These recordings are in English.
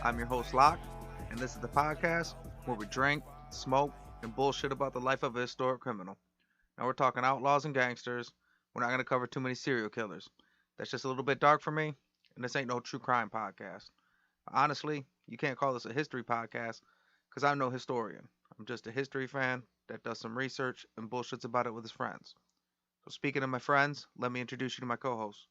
I'm your host, Locke, and this is the podcast where we drink, smoke, and bullshit about the life of a historic criminal. Now we're talking outlaws and gangsters. We're not going to cover too many serial killers. That's just a little bit dark for me, and this ain't no true crime podcast. Honestly, you can't call this a history podcast because I'm no historian. I'm just a history fan that does some research and bullshits about it with his friends. So speaking of my friends, let me introduce you to my co-host.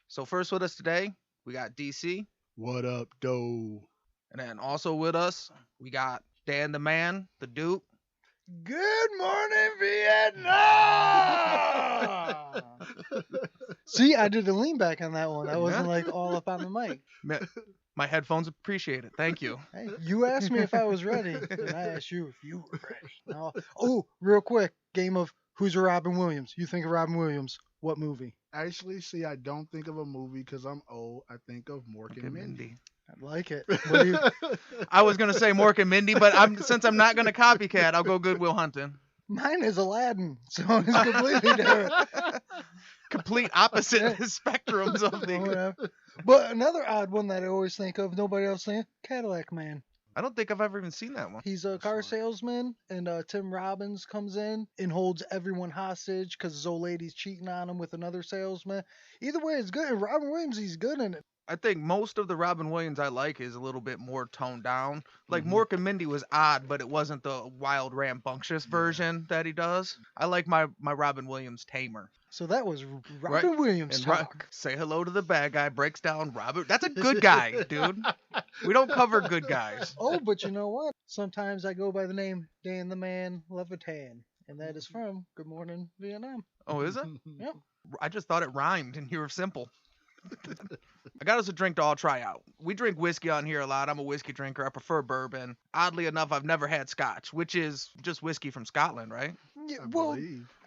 So first with us today, we got DC. What up, doe? And then also with us, we got Dan the Man, the Duke. Good morning, Vietnam! See, I did a lean back on that one. I wasn't like all up on the mic. My headphones appreciate it. Thank you. Hey, you asked me if I was ready, and I asked you if you were ready. Now, oh, real quick, game of who's a Robin Williams? You think of Robin Williams, what movie? Actually, see, I don't think of a movie because I'm old. I think of Mork and Mindy. I like it. What do you... I was gonna say Mork and Mindy, but since I'm not gonna copycat, I'll go Good Will Hunting. Mine is Aladdin, so it's completely different. Complete opposite spectrums of the. But another odd one that I always think of, nobody else saying, Cadillac Man. I don't think I've ever even seen that one. He's a car salesman, and Tim Robbins comes in and holds everyone hostage because his old lady's cheating on him with another salesman. Either way, it's good. And Robin Williams, he's good in it. I think most of the Robin Williams I like is a little bit more toned down. Like Mork and Mindy was odd, but it wasn't the wild, rambunctious version that he does. I like my Robin Williams tamer. So that was Robin Williams and talk. Say hello to the bad guy, breaks down Robert. That's a good guy, dude. We don't cover good guys. Oh, but you know what? Sometimes I go by the name Dan the Man Levitan, and that is from Good Morning, Vietnam. Oh, is it? Yep. I just thought it rhymed, and you were simple. I got us a drink to all try out. We drink whiskey on here a lot. I'm a whiskey drinker. I prefer bourbon. Oddly enough, I've never had scotch, which is just whiskey from Scotland, right? Yeah, well,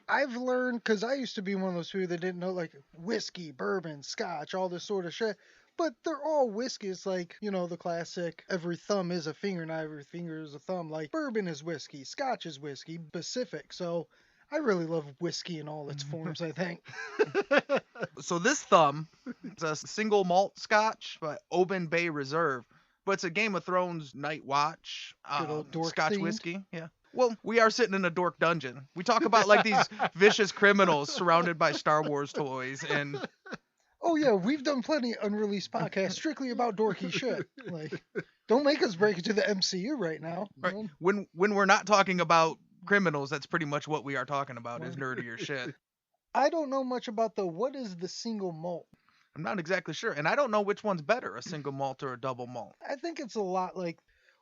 I've learned, because I used to be one of those people that didn't know, like, whiskey, bourbon, scotch, all this sort of shit. But they're all whiskey. It's like, you know, the classic, every thumb is a finger, not every finger is a thumb. Like, bourbon is whiskey, scotch is whiskey, Pacific. So I really love whiskey in all its forms, I think. So this thumb is a single malt scotch by Oban Bay Reserve. But it's a Game of Thrones night watch scotch whiskey. Yeah. Well, we are sitting in a dork dungeon. We talk about like these vicious criminals surrounded by Star Wars toys and... Oh, yeah, we've done plenty of unreleased podcasts strictly about dorky shit. Like, don't make us break into the MCU right now. Right. When we're not talking about criminals, that's pretty much what we are talking about is nerdier shit. I don't know much about what is the single malt. I'm not exactly sure, and I don't know which one's better, a single malt or a double malt. I think it's a lot like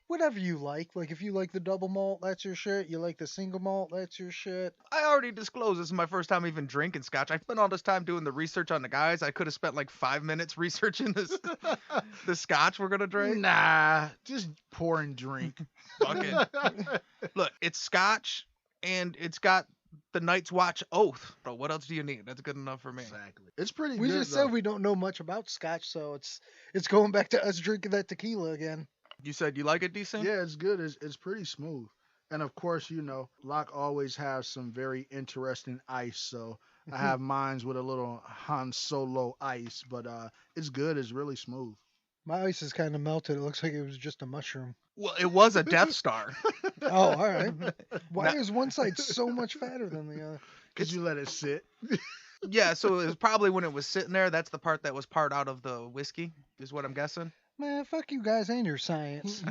whatever you like. Like, if you like the double malt, that's your shit. You like the single malt, that's your shit. I already disclosed this is my first time even drinking scotch. I spent all this time doing the research on the guys. I could have spent like 5 minutes researching this the scotch we're gonna drink. Nah, just pour and drink. Fucking. Look, it's scotch, and it's got the Night's Watch oath. Bro, what else do you need? That's good enough for me. Exactly. It's pretty We good. just said we don't know much about scotch, so it's going back to us drinking that tequila again. You said you like it, decent? Yeah, it's good. It's pretty smooth. And of course, you know, Locke always has some very interesting ice. So I have mines with a little Han Solo ice, but it's good. It's really smooth. My ice is kind of melted. It looks like it was just a mushroom. Well, it was a Death Star. Oh, all right. Why is one side so much fatter than the other? Because you let it sit. Yeah, so it was probably when it was sitting there. That's the part that was part out of the whiskey, is what I'm guessing. Man, fuck you guys and your science.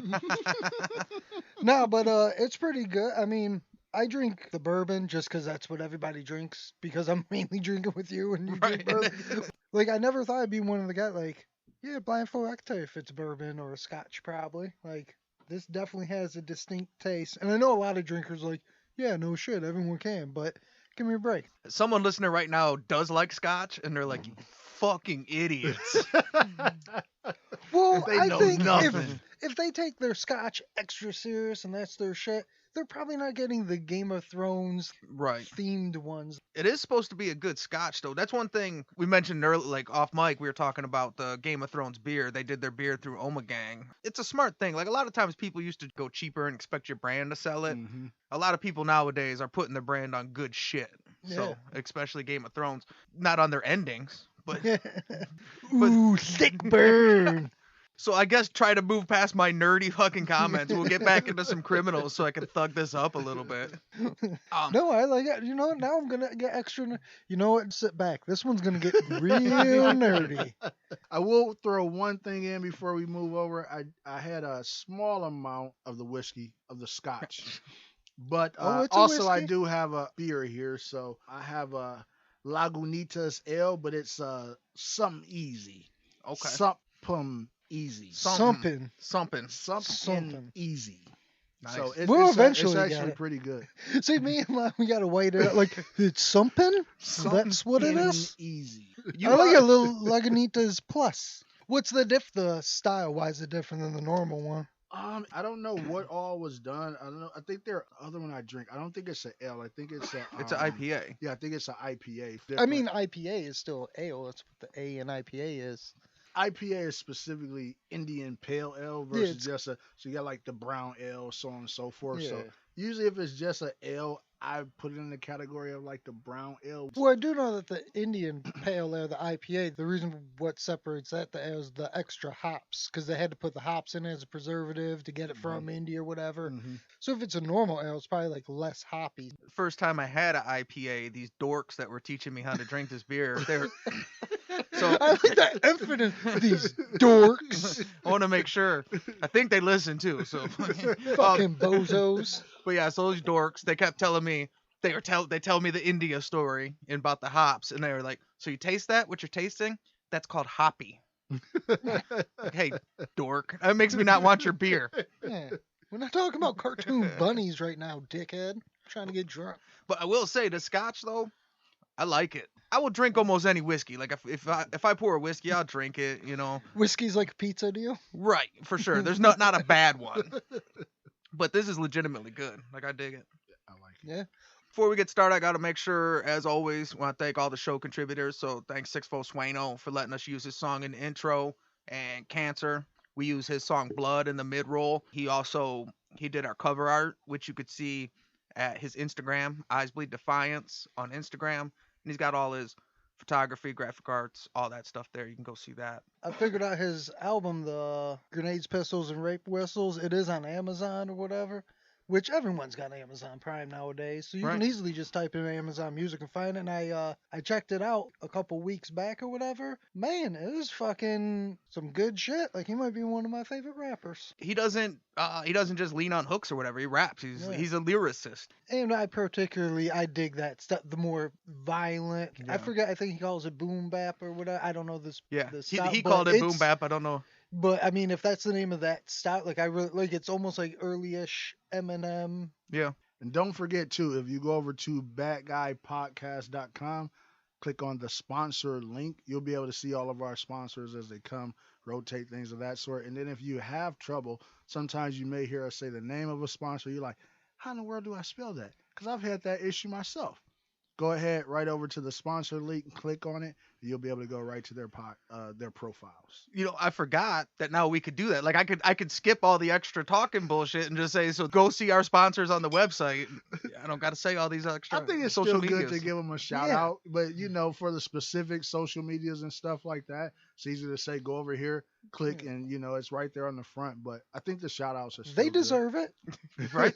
No, but it's pretty good. I mean, I drink the bourbon just because that's what everybody drinks, because I'm mainly drinking with you and you drink bourbon. Like, I never thought I'd be one of the guys, like, yeah, blindfold, I can tell you if it's bourbon or a scotch, probably. Like, this definitely has a distinct taste. And I know a lot of drinkers like, yeah, no shit, everyone can, but give me a break. Someone listening right now does like scotch, and they're like, you fucking idiots. Well, I think nothing. if they take their scotch extra serious and that's their shit, they're probably not getting the Game of Thrones themed ones. It is supposed to be a good scotch, though. That's one thing we mentioned earlier, like off mic, we were talking about the Game of Thrones beer. They did their beer through Omegang. It's a smart thing. Like, a lot of times people used to go cheaper and expect your brand to sell it. Mm-hmm. A lot of people nowadays are putting their brand on good shit. Yeah. So, especially Game of Thrones. Not on their endings, but... Ooh, sick burn. So I guess try to move past my nerdy fucking comments. We'll get back into some criminals so I can thug this up a little bit. No, I like it. You know what? Now I'm gonna get extra. You know what? Sit back. This one's gonna get real nerdy. I will throw one thing in before we move over. I had a small amount of the whiskey, of the scotch. But It's a also I whiskey? do have a beer here. So I have a Lagunitas Ale, but it's something easy. Okay. Something easy. Something. Something easy. Nice. So We'll eventually it's get actually it. pretty good. See, me and Lon, we gotta wait it out. Like, it's something? That's what it is? Easy. I like a little Lagunitas Plus. What's the style? Why is it different than the normal one? I don't know what all was done. I don't know. I think there are other one I drink. I don't think it's an ale. I think it's a. It's an IPA. Yeah, I think it's an IPA. I mean, IPA is still ale. That's what the A in IPA is. IPA is specifically Indian Pale Ale versus just a. So you got like the brown ale, so on and so forth. Yeah. So usually, if it's just an ale, I put it in the category of like the brown ale. Well, I do know that the Indian Pale Ale, the IPA, the reason what separates that the ale is the extra hops, because they had to put the hops in as a preservative to get it from India or whatever. Mm-hmm. So if it's a normal ale, it's probably like less hoppy. First time I had an IPA, these dorks that were teaching me how to drink this beer, they were. So I like that emphasis. These dorks, I want to make sure. I think they listen too. So fucking bozos. But yeah, so those dorks, they kept telling me they tell me the India story about the hops, and they were like, "So you taste that? What you're tasting? That's called hoppy." Like, hey, dork, that makes me not want your beer. Yeah. We're not talking about cartoon bunnies right now, dickhead. I'm trying to get drunk. But I will say the scotch though, I like it. I will drink almost any whiskey. Like if I pour a whiskey, I'll drink it. You know. Whiskey's like a pizza deal. Right, for sure. There's not a bad one. But this is legitimately good. Like, I dig it. I like it. Yeah. Before we get started, I got to make sure, as always, want to thank all the show contributors. So thanks Sixfo Swaino for letting us use his song in the intro, and Cancer. We use his song Blood in the mid-roll. He did our cover art, which you could see at his Instagram, Eyes Bleed Defiance on Instagram. And he's got all his photography, graphic arts, all that stuff there. You can go see that. I figured out his album, the Grenades, Pistols, and Rape Whistles. It is on Amazon or whatever, which everyone's got Amazon Prime nowadays. So you can easily just type in Amazon Music and find it. And I checked it out a couple weeks back or whatever. Man, it was fucking some good shit. Like, he might be one of my favorite rappers. He doesn't just lean on hooks or whatever. He raps. He's a lyricist. And I dig that stuff, the more violent. Yeah. I think he calls it boom bap or whatever. I don't know this. Yeah, the style, he called it boom bap. I don't know. But I mean, if that's the name of that style, like I really like, it's almost like early-ish Eminem. Yeah. And don't forget too, if you go over to badguypodcast.com, click on the sponsor link, you'll be able to see all of our sponsors as they come, rotate things of that sort. And then if you have trouble, sometimes you may hear us say the name of a sponsor. You're like, how in the world do I spell that? Because I've had that issue myself. Go ahead, right over to the sponsor link, and click on it. And you'll be able to go right to their profiles. You know, I forgot that now we could do that. Like I could skip all the extra talking bullshit and just say, so go see our sponsors on the website. I don't got to say all these extra. I think it's social still medias. good to give them a shout out, but you know, for the specific social medias and stuff like that, it's easy to say go over here, click, and you know it's right there on the front. But I think the shout outs are still they deserve it, right?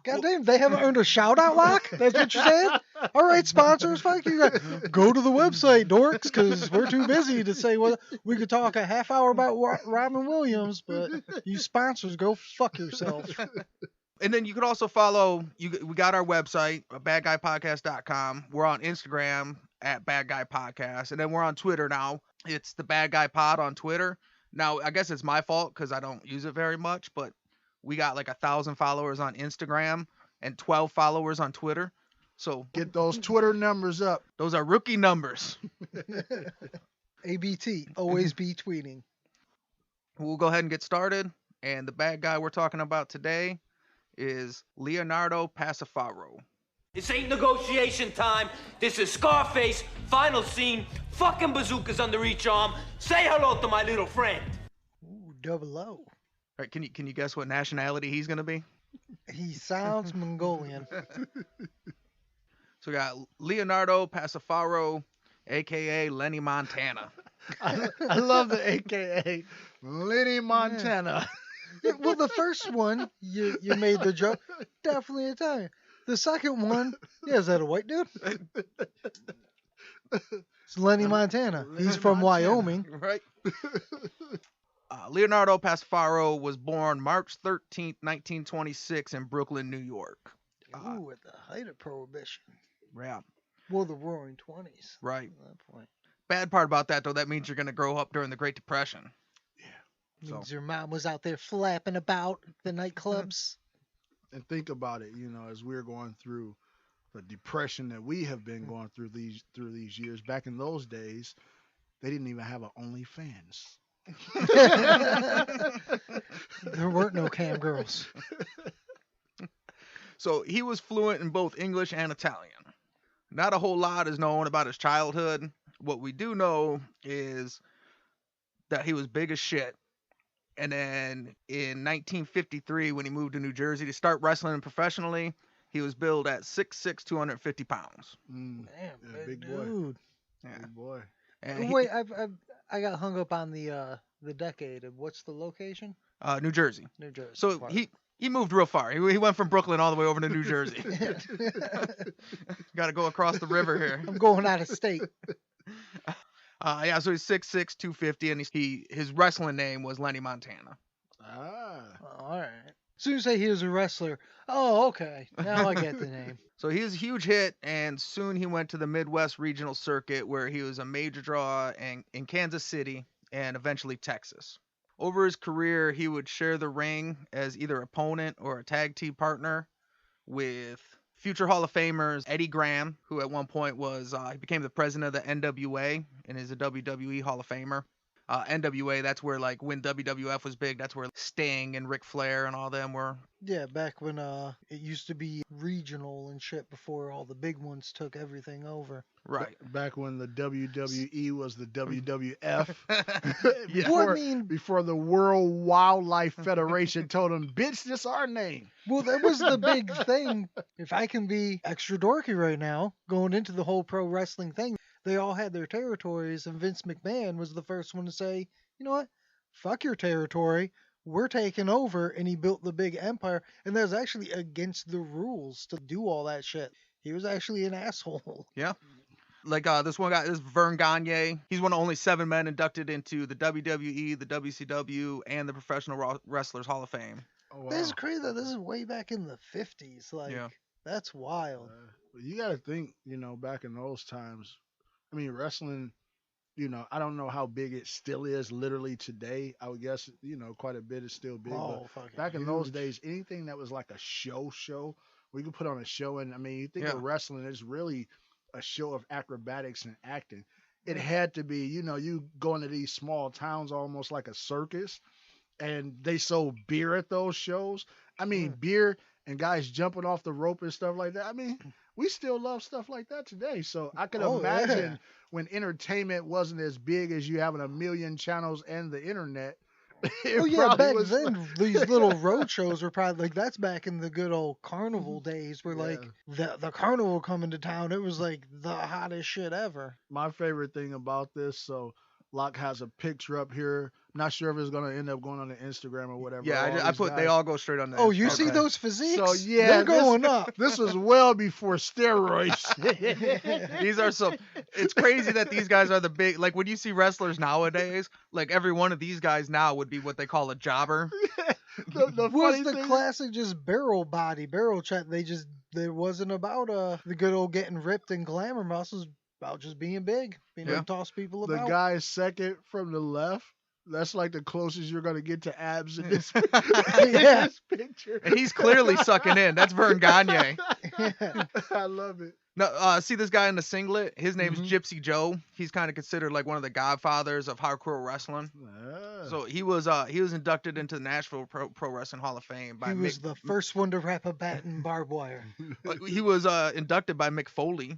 Goddamn, they haven't earned a shout out, Lock. That's what you're saying? All right, sponsors, fuck you. Go to the website, dorks, because we're too busy to say what we could talk a half hour about Robin Williams, but you sponsors, go fuck yourself. And then you could also follow, we got our website, badguypodcast.com. We're on Instagram at badguypodcast. And then we're on Twitter now. It's the Bad Guy Pod on Twitter. Now, I guess it's my fault because I don't use it very much, but we got like 1,000 followers on Instagram and 12 followers on Twitter. So get those Twitter numbers up. Those are rookie numbers. ABT, always be tweeting. We'll go ahead and get started. And the bad guy we're talking about today is Leonardo Pacifaro. This ain't negotiation time. This is Scarface, final scene, fucking bazookas under each arm. Say hello to my little friend. Ooh, 00. All right, can you guess what nationality he's going to be? He sounds Mongolian. So we got Leonardo Pacifaro, a.k.a. Lenny Montana. I love the AKA Lenny Montana. Yeah, well, the first one, you made the joke. Definitely Italian. The second one, yeah, is that a white dude? It's Lenny Montana. Lenny He's from Montana. Wyoming. Right. Leonardo Pasfaro was born March 13th, 1926 in Brooklyn, New York. Ooh, at the height of Prohibition. Yeah, Well, the Roaring 20s. right. At that point. Bad part about that, though, that means you're going to grow up during the Great Depression. So- Means your mom was out there flapping about the nightclubs. And think about it, as we're going through the depression that we have been going through these years. Back in those days, they didn't even have an OnlyFans. There weren't no cam girls. So he was fluent in both English and Italian. Not a whole lot is known about his childhood. What we do know is that he was big as shit. And then in 1953, when he moved to New Jersey to start wrestling professionally, he was billed at 6'6", 250 pounds. Damn, Yeah, big big boy. dude. Yeah. Big boy. And he- Wait, I got hung up on the decade. What's the location? New Jersey. New Jersey. So Part. he moved real far. He went from Brooklyn all the way over to New Jersey. Got to go across the river here. I'm going out of state. Yeah, so he's 6'6", 250, and his wrestling name was Lenny Montana. Ah. All right. As soon as you say he was a wrestler, oh, okay. Now I get the name. So he was a huge hit, and soon he went to the Midwest regional circuit, where he was a major draw in Kansas City and eventually Texas. Over his career, he would share the ring as either opponent or a tag team partner with future Hall of Famers Eddie Graham, who at one point he became the president of the NWA and is a WWE Hall of Famer. NWA, that's where when WWF was big, that's where Sting and Ric Flair and all them were. Yeah, back when it used to be regional and shit before all the big ones took everything over. Right. Back when the WWE was the WWF. Yeah. Well, I mean, Before the World Wildlife Federation told them, bitch, this our name. well, that was the big thing. If I can be extra dorky right now, going into the whole pro wrestling thing, they all had their territories, and Vince McMahon was the first one to say, you know what? Fuck your territory. We're taking over. And he built the big empire. And that was actually against the rules to do all that shit. He was actually an asshole. Yeah. This one guy, this Vern Gagne. He's one of only 7 men inducted into the WWE, the WCW, and the Professional Wrestlers Hall of Fame. Oh, wow. This is crazy that this is way back in the 50s. Yeah. That's wild. But you got to think, back in those times, I mean, wrestling, I don't know how big it still is literally today. I would guess, quite a bit is still big. Oh, But fucking back in those huge. days, anything that was like a show, we could put on a show. And I mean, you think Yeah. of wrestling, it's really a show of acrobatics and acting. It had to be, you go into these small towns almost like a circus, and they sold beer at those shows. I mean, beer and guys jumping off the rope and stuff like that. I mean, we still love stuff like that today. So I can imagine yeah. when entertainment wasn't as big as you having a million channels and the internet. Oh yeah, back then these little road shows were probably that's back in the good old carnival days where the carnival coming to town, it was like the hottest shit ever. My favorite thing about this, so Locke has a picture up here. Not sure if it's gonna end up going on the Instagram or whatever. Yeah, I put they all go straight on the. Oh, you see Okay. those physiques? So yeah, they're going up. This was well before steroids. These are some. It's crazy that these guys are the big. Like when you see wrestlers nowadays, like every one of these guys now would be what they call a jobber. the Was funny the thing- classic just barrel chat? There wasn't about the good old getting ripped and glamour muscles. About just being big, being able to toss people the about. guy second from the left. That's like the closest you're gonna get to abs in this, Yeah. this picture. And he's clearly sucking in. That's Vern Gagne. I love it. No, see this guy in the singlet? His name's Mhm. Gypsy Joe. He's kind of considered like one of the godfathers of hardcore wrestling. Ah. So he was inducted into the Nashville Pro Wrestling Hall of Fame by He was the first one to wrap a bat in barbed wire. he was inducted by Mick Foley,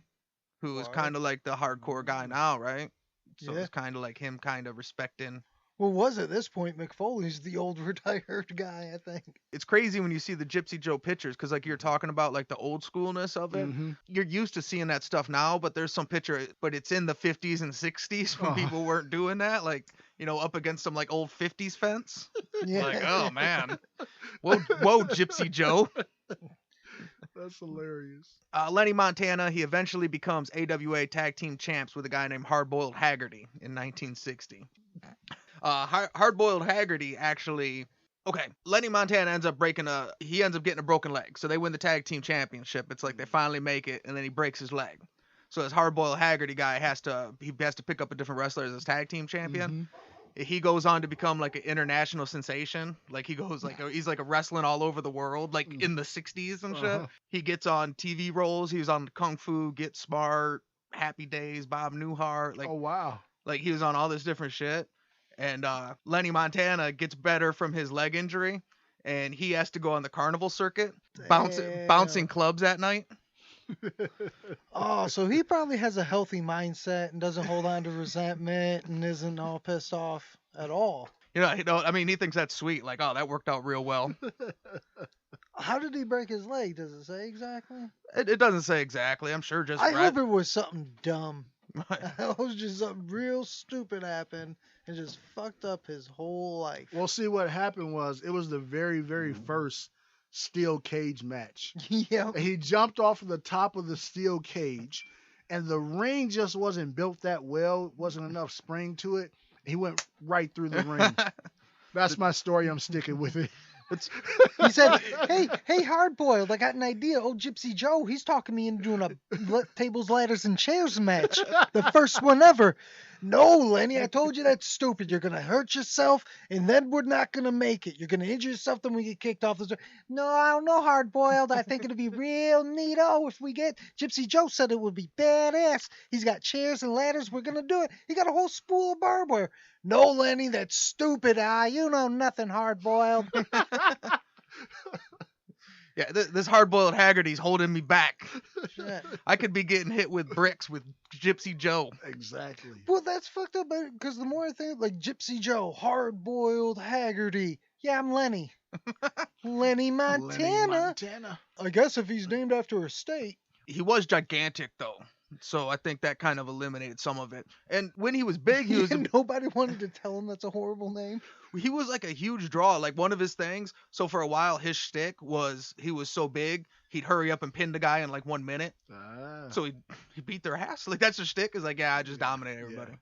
who is Wow. kind of like the hardcore guy now, right? So Yeah. it's kind of like him kind of respecting. Well, was at this point McFoley's the old retired guy, I think. It's crazy when you see the Gypsy Joe pictures, because like you're talking about like the old schoolness of it. Mm-hmm. You're used to seeing that stuff now, but there's some picture, but it's in the 50s and 60s when people weren't doing that, like, you know, up against some like old 50s fence. Yeah. Like, oh man, whoa, Gypsy Joe. That's hilarious. Lenny Montana, he eventually becomes AWA Tag Team Champs with a guy named Hardboiled Haggerty in 1960. Hardboiled Haggerty actually, okay, Lenny Montana ends up getting a broken leg. So they win the Tag Team Championship. It's like they finally make it, and then he breaks his leg. So this Hardboiled Haggerty guy has to pick up a different wrestler as his Tag Team Champion. Mm-hmm. He goes on to become like an international sensation. Like he's like a wrestling all over the world, like in the 60s and shit. He gets on TV roles. He was on Kung Fu, Get Smart, Happy Days, Bob Newhart. Like, oh wow. Like he was on all this different shit. And Lenny Montana gets better from his leg injury, and he has to go on the carnival circuit, bouncing clubs at night. Oh, so he probably has a healthy mindset and doesn't hold on to resentment and isn't all pissed off at all. I mean, he thinks that's sweet. Like, oh, that worked out real well. How did he break his leg? Does it say exactly? It doesn't say exactly. I'm sure just. I hope it was something dumb. It was just something real stupid happened and just fucked up his whole life. Well, see, what happened was it was the very, very first steel cage match. Yeah. And he jumped off of the top of the steel cage, and the ring just wasn't built that well. Wasn't enough spring to it. He went right through the ring. That's my story. I'm sticking with it. He said, hey, Hardboiled, I got an idea. Old Gypsy Joe, he's talking me into doing a tables, ladders, and chairs match. The first one ever. No, Lenny, I told you that's stupid. You're going to hurt yourself, and then we're not going to make it. You're going to injure yourself, then we get kicked off the store. No, I don't know, Hardboiled. I think it'll be real neato if we get... Gypsy Joe said it would be badass. He's got chairs and ladders. We're going to do it. He got a whole spool of barbed wire. No, Lenny, that's stupid. You know nothing, Hardboiled. Yeah, this Hardboiled Haggerty's holding me back. Shit. I could be getting hit with bricks with Gypsy Joe. Exactly. Well, that's fucked up because the more I think, like Gypsy Joe, Hardboiled Haggerty. Yeah, I'm Lenny. Lenny Montana. Lenny Montana. I guess if he's named after a state. He was gigantic, though. So I think that kind of eliminated some of it. And when he was big, he was... Nobody wanted to tell him that's a horrible name. He was like a huge draw. Like one of his things. So for a while, his shtick was he was so big, he'd hurry up and pin the guy in like 1 minute. So he beat their ass. Like that's his shtick. Is like, yeah, I just dominate everybody. Yeah.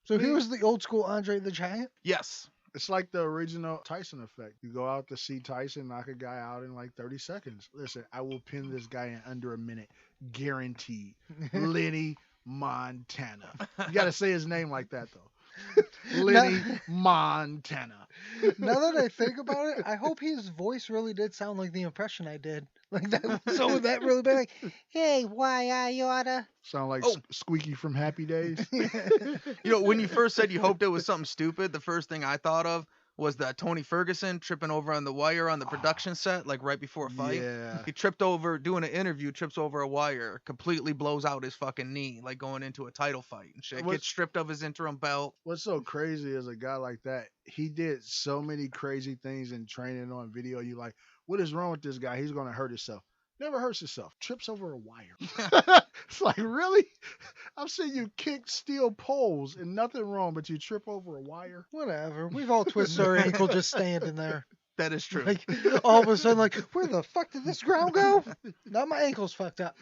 So he was the old school Andre the Giant? Yes. It's like the original Tyson effect. You go out to see Tyson, knock a guy out in like 30 seconds. Listen, I will pin this guy in under a minute. Guaranteed. Lenny Montana. You got to say his name like that, though. Lenny Montana. Now that I think about it, I hope his voice really did sound like the impression I did. Like that. So would that really be like, hey, why I oughta? Sound like Squeaky from Happy Days. When you first said you hoped it was something stupid, the first thing I thought of was that Tony Ferguson tripping over on the wire on the production set, like right before a fight. Yeah. He tripped over, doing an interview, trips over a wire, completely blows out his fucking knee, like going into a title fight and shit. Gets stripped of his interim belt. What's so crazy is a guy like that, he did so many crazy things in training on video. You like, what is wrong with this guy? He's going to hurt himself. Never hurts himself. Trips over a wire. It's like, really? I've seen you kick steel poles and nothing wrong, but you trip over a wire? Whatever. We've all twisted our ankle just standing there. That is true. Like, all of a sudden, like, where the fuck did this ground go? Now my ankle's fucked up.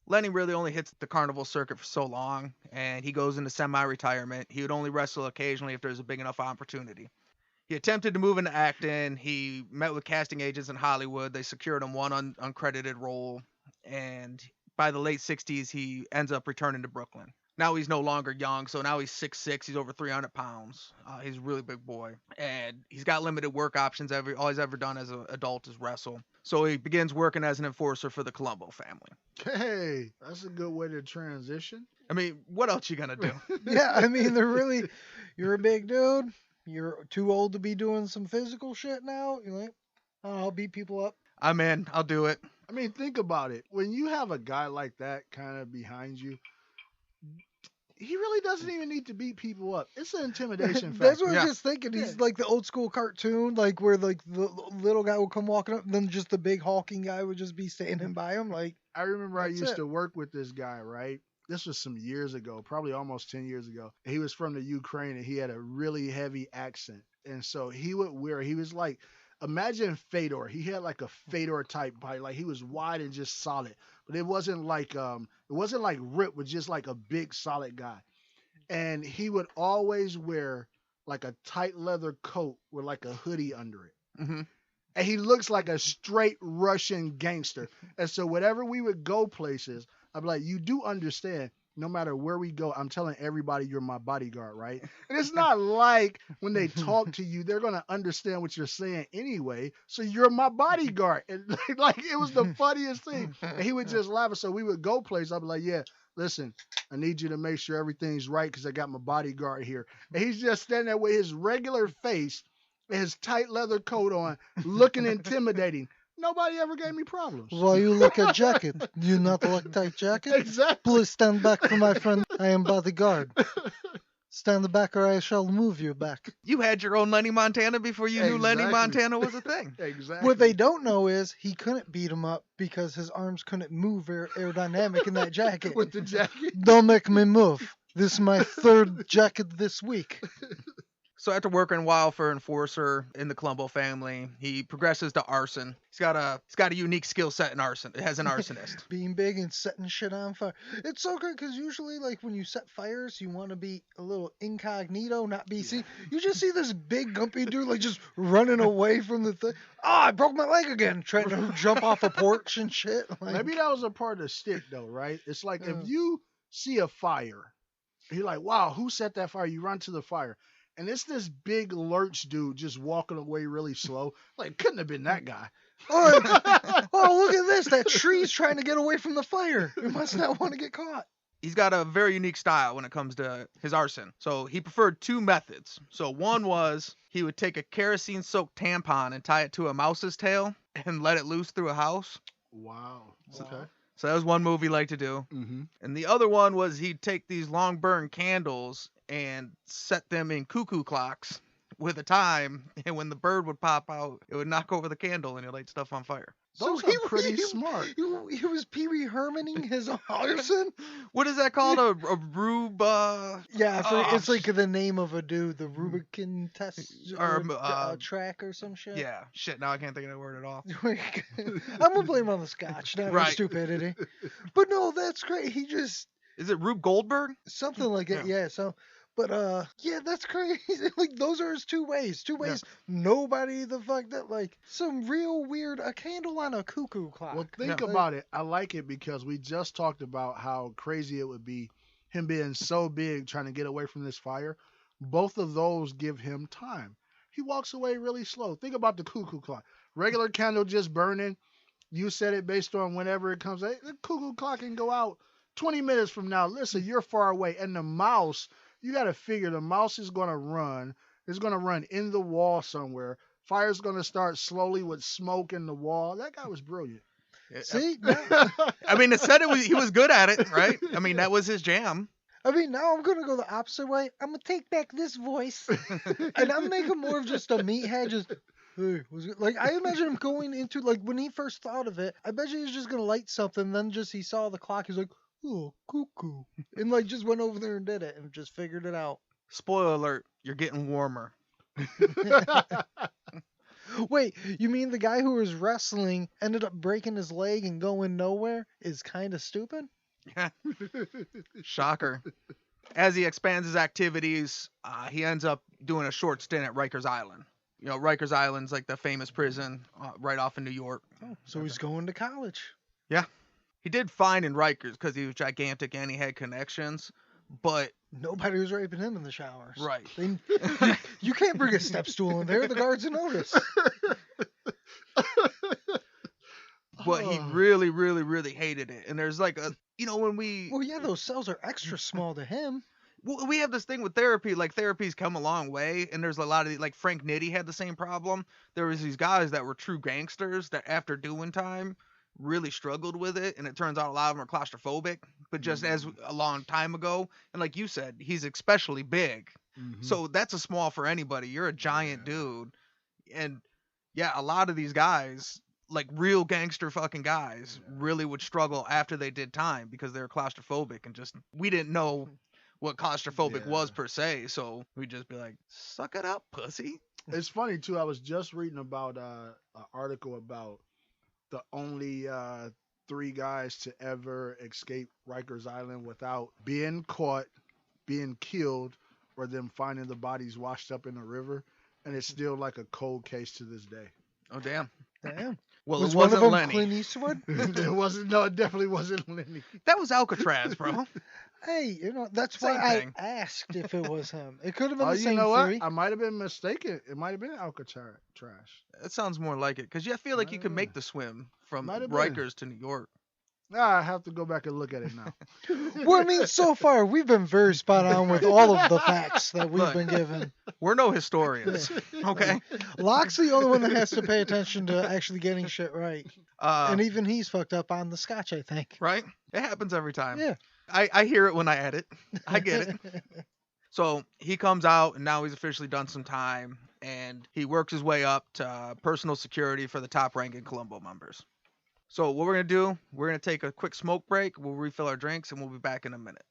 Lenny really only hits the carnival circuit for so long, and he goes into semi-retirement. He would only wrestle occasionally if there's a big enough opportunity. He attempted to move into acting. He met with casting agents in Hollywood. They secured him one uncredited role. And by the late 60s, he ends up returning to Brooklyn. Now he's no longer young, so now he's 6'6". He's over 300 pounds. He's a really big boy. And he's got limited work options. All he's ever done as an adult is wrestle. So he begins working as an enforcer for the Colombo family. Hey, that's a good way to transition. I mean, what else you gonna do? Yeah, I mean, you're a big dude. You're too old to be doing some physical shit now. You're like, I'll beat people up. I'm in. I'll do it. I mean, think about it. When you have a guy like that kind of behind you, he really doesn't even need to beat people up. It's an intimidation factor. That's what I was Yeah. just thinking. He's like the old school cartoon, like where like the little guy would come walking up, and then just the big hulking guy would just be standing by him. Like I remember I That's used it. to work with this guy, right? This was some years ago, probably almost 10 years ago. He was from the Ukraine and he had a really heavy accent. And so he was like, imagine Fedor. He had like a Fedor type bite. Like he was wide and just solid. But it wasn't like Rip was just like a big solid guy. And he would always wear like a tight leather coat with like a hoodie under it. Mm-hmm. And he looks like a straight Russian gangster. And so whenever we would go places, I'd be like, you do understand, no matter where we go, I'm telling everybody you're my bodyguard, right? And it's not like when they talk to you, they're going to understand what you're saying anyway. So you're my bodyguard. And like it was the funniest thing. And he would just laugh. So we would go places. I'd be like, yeah, listen, I need you to make sure everything's right because I got my bodyguard here. And he's just standing there with his regular face, his tight leather coat on, looking intimidating. Nobody ever gave me problems. Why you look at jacket? Do you not like tight jacket? Exactly. Please stand back for my friend. I am bodyguard. Stand back or I shall move you back. You had your own Lenny Montana before you knew Lenny Exactly. Montana was a thing. Exactly. What they don't know is he couldn't beat him up because his arms couldn't move aerodynamic in that jacket. With the jacket. Don't make me move. This is my third jacket this week. So after working a while for Enforcer in the Colombo family, he progresses to arson. He's got a unique skill set in arson. It has an arsonist. Being big and setting shit on fire. It's so good because usually, like, when you set fires, you want to be a little incognito, not be seen. You just see this big, gumpy dude, like, just running away from the thing. Oh, I broke my leg again, trying to jump off a porch and shit. Like, Maybe that was a part of the stick, though, right? It's like if you see a fire, you're like, wow, who set that fire? You run to the fire. And it's this big lurch dude just walking away really slow. Like, couldn't have been that guy. oh, look at this. That tree's trying to get away from the fire. It must not want to get caught. He's got a very unique style when it comes to his arson. So he preferred two methods. So one was he would take a kerosene-soaked tampon and tie it to a mouse's tail and let it loose through a house. Wow. Okay. So that was one move he liked to do. Mm-hmm. And the other one was he'd take these long burn candles and set them in cuckoo clocks with a time, and when the bird would pop out, it would knock over the candle and it light stuff on fire. Those are pretty smart. He was Pee Wee Hermaning his arson? What is that called? A rube? Yeah, Oh, it's like the name of a dude, the Rubicon test Or, track or some shit. Yeah, shit, now I can't think of that word at all. I'm gonna blame it on the scotch, not Right. on stupidity. But no, that's great. He just Is it Rube Goldberg? something like it, yeah. So, but yeah, that's crazy. Like those are his two ways. Two ways. Nobody the fuck that like some real weird a candle on a cuckoo clock. Well, think about it. I like it because we just talked about how crazy it would be him being so big trying to get away from this fire. Both of those give him time. He walks away really slow. Think about the cuckoo clock. Regular candle just burning. You set it based on whenever it comes. The cuckoo clock can go out 20 minutes from now. Listen, you're far away. And the mouse, you got to figure the mouse is going to run. It's going to run in the wall somewhere. Fire's going to start slowly with smoke in the wall. That guy was brilliant. See, I mean, it said he was good at it, right? I mean, that was his jam. I mean, now I'm gonna go the opposite way. I'm gonna take back this voice, and I'm making more of just a meathead. Just hey, was it like I imagine him going into like when he first thought of it. I bet you he was just gonna light something. Then just he saw the clock. He's like, oh, cuckoo, and like just went over there and did it and just figured it out. Spoiler alert, you're getting warmer. Wait, you mean the guy who was wrestling ended up breaking his leg and going nowhere is kind of stupid? Shocker. As he expands his activities, he ends up doing a short stint at Rikers Island. You know, Rikers Island's like the famous prison right off in New York. Oh, so he's going to college. Yeah. He did fine in Rikers because he was gigantic and he had connections, but... Nobody was raping him in the showers. Right. You can't bring a step stool in there. The guards will notice. But he really, really, really hated it. And there's like a... You know, when we... Well, yeah, those cells are extra small to him. Well, we have this thing with therapy. Like, therapy's come a long way, and there's a lot of... Like, Frank Nitti had the same problem. There was these guys that were true gangsters that after doing time, really struggled with it, and it turns out a lot of them are claustrophobic. But just as a long time ago, and like you said, he's especially big. So that's a small for anybody. You're a giant dude. And yeah, a lot of these guys, like real gangster fucking guys, really would struggle after they did time because they were claustrophobic, and just we didn't know what claustrophobic was per se, so we'd just be like, suck it up, pussy. It's funny too. I was just reading about an article about the only 3 guys to ever escape Rikers Island without being caught, being killed, or them finding the bodies washed up in the river, and it's still like a cold case to this day. Oh damn. Damn. Well, Was it one of wasn't them Lenny. Clint Eastwood? It wasn't. No, it definitely wasn't Lenny. That was Alcatraz, bro. Hey, that's Same why thing. I asked if it was him. It could have been Oh, the you same know what? three. I might have been mistaken. It might have been Alcatraz. That sounds more like it, because I feel like you could make the swim from Might have been. Rikers to New York. I have to go back and look at it now. Well, I mean, so far we've been very spot on with all of the facts that we've been given. We're no historians, okay? Locke's the only one that has to pay attention to actually getting shit right, and Uh, even he's fucked up on the scotch, I think. right? It happens every time. Yeah. I hear it when I edit. I get it. So he comes out, and now he's officially done some time, and he works his way up to personal security for the top-ranking Colombo members. So what we're going to do, we're going to take a quick smoke break, we'll refill our drinks, and we'll be back in a minute.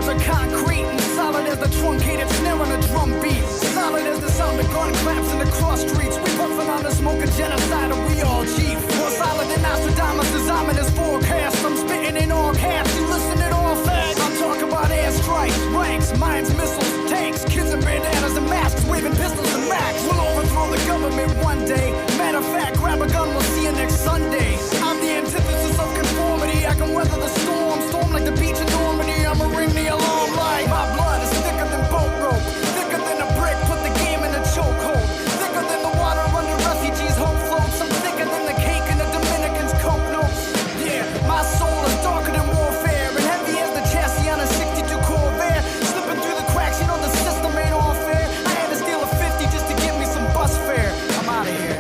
Are concrete and solid as the truncated snare on a drum beat. Solid as the sound of gun claps in the cross streets. We puffin' on the smoke of genocide and we all chief. More solid than Nostradamus' ominous forecast. I'm spitting in all caps, you listen in all facts. I'm talking about airstrikes, ranks, mines, missiles, tanks, kids in bandanas and masks, waving pistols and max. We'll overthrow the government one day. Matter of fact, grab a gun, we'll see you next Sunday. I'm the antithesis of conformity. I can weather the storm, storm like the beach in Normandy. I'ma ring the alarm like my blood is thicker than boat rope, thicker than a brick, put the game in a chokehold, thicker than the water under refugees' hope floats. I'm thicker than the cake in the Dominicans' coke notes. Yeah, my soul is darker than warfare and heavy as the chassis on a 62 Corvair. Slipping through the cracks, you know the system ain't all fair. I had to steal a 50 just to give me some bus fare. I'm out of here.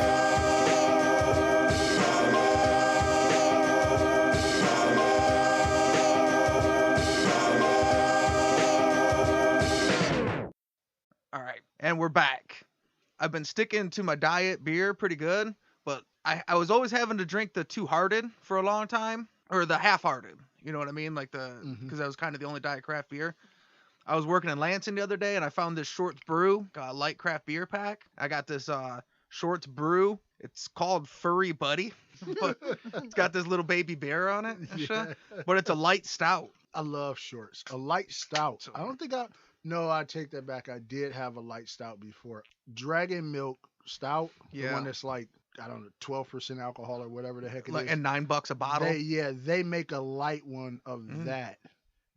All right, and we're back. I've been sticking to my diet beer pretty good, but I was always having to drink the two-hearted for a long time, or the half-hearted. You know what I mean? Like because that was kind of the only diet craft beer. I was working in Lansing the other day, and I found this Shorts Brew light craft beer pack. I got this Shorts Brew. It's called Furry Buddy, but it's got this little baby bear on it. And shit. But it's a light stout. I love shorts. A light stout. I don't think No, I take that back. I did have a light stout before. Dragon Milk Stout. The one that's like, I don't know, 12% alcohol or whatever the heck it is. And $9 a bottle. They make a light one of that.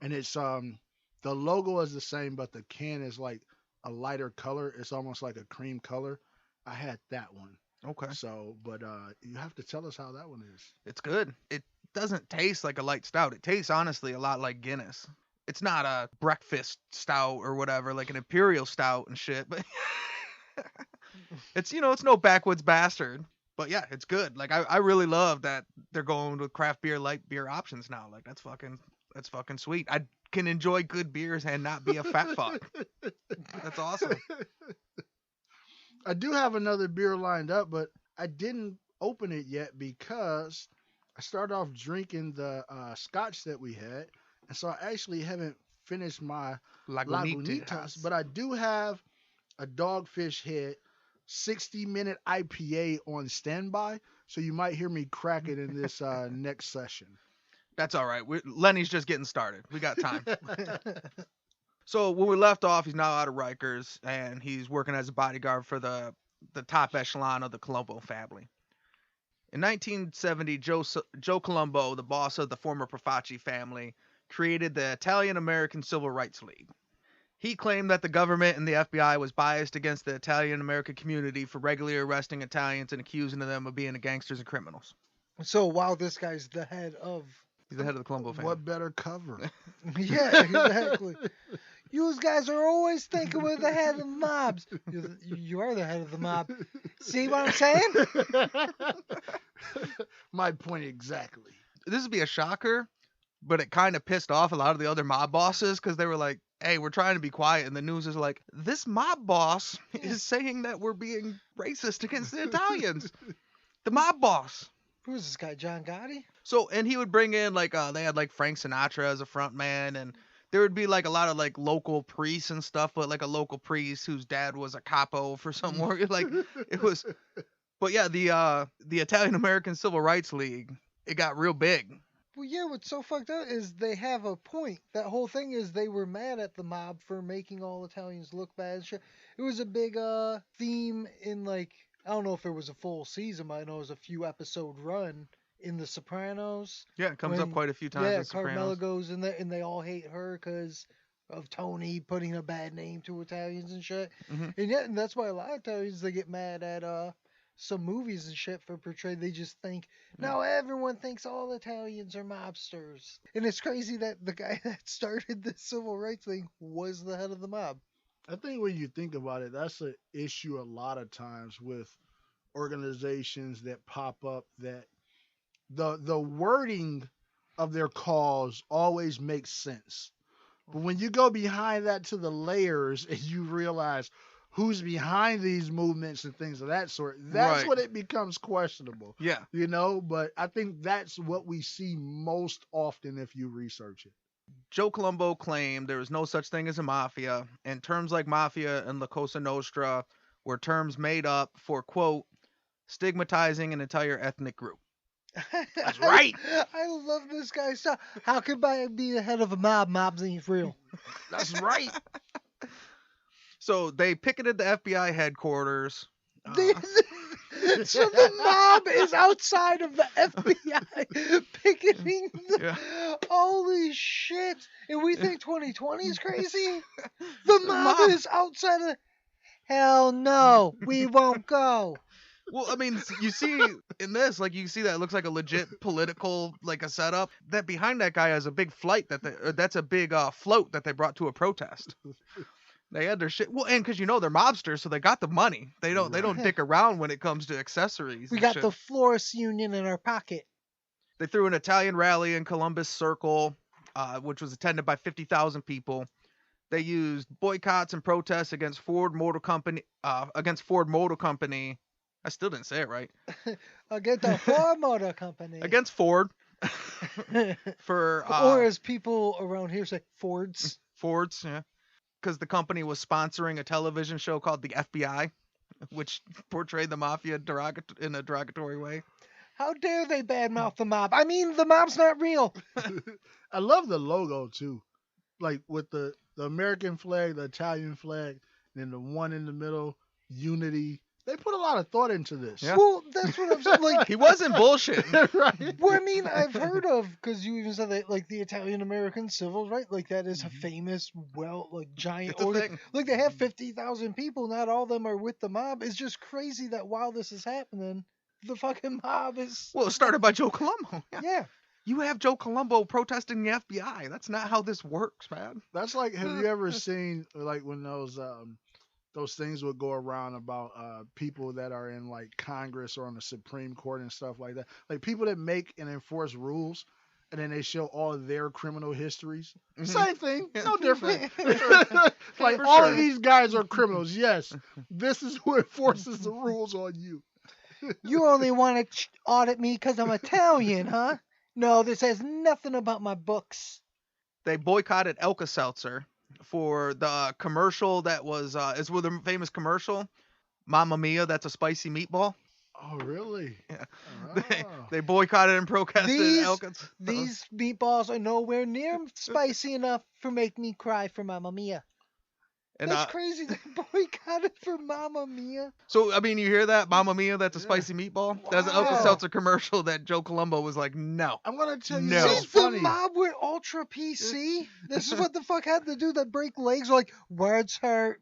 And it's the logo is the same, but the can is like a lighter color. It's almost like a cream color. I had that one. Okay. So, but you have to tell us how that one is. It's good. It doesn't taste like a light stout. It tastes honestly a lot like Guinness. It's not a breakfast stout or whatever, like an imperial stout and shit, but it's no backwoods bastard. But yeah, it's good. Like I really love that they're going with craft beer, light beer options now. Like that's fucking sweet. I can enjoy good beers and not be a fat fuck. That's awesome. I do have another beer lined up, but I didn't open it yet because I started off drinking the scotch that we had, and so I actually haven't finished my Lagunitas, but I do have a Dogfish Head 60-minute IPA on standby, so you might hear me crack it in this next session. That's all right. Lenny's just getting started. We got time. So when we left off, he's now out of Rikers, and he's working as a bodyguard for the top echelon of the Colombo family. In 1970, Joe Colombo, the boss of the former Profaci family, created the Italian-American Civil Rights League. He claimed that the government and the FBI was biased against the Italian-American community for regularly arresting Italians and accusing them of being gangsters and criminals. So while this guy's the head of... He's the head of the Colombo family. What better cover? Yeah, exactly. You guys are always thinking we're the head of the mobs. You are the head of the mob. See what I'm saying? My point exactly. This would be a shocker, but it kind of pissed off a lot of the other mob bosses because they were like, hey, we're trying to be quiet. And the news is like, this mob boss is saying that we're being racist against the Italians. The mob boss. Who's this guy, John Gotti? So, and he would bring in, like, they had, like, Frank Sinatra as a front man, and there would be, like, a lot of, like, local priests and stuff, but, like, a local priest whose dad was a capo for some war. Like, it was, but yeah, the Italian-American Civil Rights League, it got real big. Well, yeah, what's so fucked up is they have a point. That whole thing is they were mad at the mob for making all Italians look bad and shit. It was a big, theme in, like, I don't know if it was a full season, but I know it was a few episode run in The Sopranos. Yeah, it comes up quite a few times. Yeah, in Sopranos. Carmela goes in there and they all hate her because of Tony putting a bad name to Italians and shit. Mm-hmm. And yeah, and that's why a lot of Italians, they get mad at some movies and shit for portrayed. They just think, now everyone thinks all Italians are mobsters. And it's crazy that the guy that started the civil rights thing was the head of the mob. I think when you think about it, that's an issue a lot of times with organizations that pop up, that the wording of their cause always makes sense. But when you go behind that to the layers and you realize who's behind these movements and things of that sort, that's when it becomes questionable. Yeah. You know, but I think that's what we see most often if you research it. Joe Colombo claimed there was no such thing as a mafia, and terms like mafia and La Cosa Nostra were terms made up for, quote, stigmatizing an entire ethnic group. That's right. I love this guy's stuff. How could I be the head of a mob? Mobs ain't real. That's right. So they picketed the FBI headquarters. So the mob is outside of the FBI picketing the... Holy shit. And we think 2020 is crazy? The mob is outside of... Hell no, we won't go. Well, I mean, you see in this, like, you see that it looks like a legit political, like, a setup. That behind that guy is a big flight that's a big float that they brought to a protest. They had their shit. Well, and because, you know, they're mobsters, so they got the money. They don't dick around when it comes to accessories. We got the florist union in our pocket. They threw an Italian rally in Columbus Circle, which was attended by 50,000 people. They used boycotts and protests against Ford Motor Company. I still didn't say it right. Against the Ford Motor Company. Against Ford. Or as people around here say, Fords. Fords, yeah. Because the company was sponsoring a television show called The FBI, which portrayed the mafia in a derogatory way. How dare they badmouth the mob? I mean, the mob's not real. I love the logo, too. Like, with the American flag, the Italian flag, and then the one in the middle, unity. They put a lot of thought into this. Yeah. Well, that's what I'm saying. Like, he wasn't bullshitting. Right. Well, I mean, I've heard of, because you even said that, like, the Italian-American Civil, right? Like, that is a famous, giant organ. Like, they have 50,000 people. Not all of them are with the mob. It's just crazy that while this is happening, the fucking mob is... Well, it started by Joe Colombo. Yeah. You have Joe Colombo protesting the FBI. That's not how this works, man. That's like, have you ever seen, like, when those things would go around about people that are in, like, Congress or on the Supreme Court and stuff like that. Like, people that make and enforce rules, and then they show all of their criminal histories. Mm-hmm. Same thing. Yeah. No different. Like, all of these guys are criminals. Yes. This is who enforces the rules on you. You only want to audit me because I'm Italian, huh? No, this has nothing about my books. They boycotted Alka-Seltzer for the commercial that was, it's with a famous commercial, Mamma Mia, that's a spicy meatball. Oh, really? Yeah. Oh. They boycotted and protested Alka-Seltzer. These meatballs are nowhere near spicy enough for make me cry for Mamma Mia. And That's crazy. They boycotted for Mamma Mia. so I mean, you hear that, Mamma Mia? That's a spicy meatball. That's an Wow. Alka-Seltzer commercial that Joe Colombo was like, no. I'm gonna tell you No. This what's is the funny. mob with Ultra PC. This is what the fuck had to do that break legs. Like words hurt.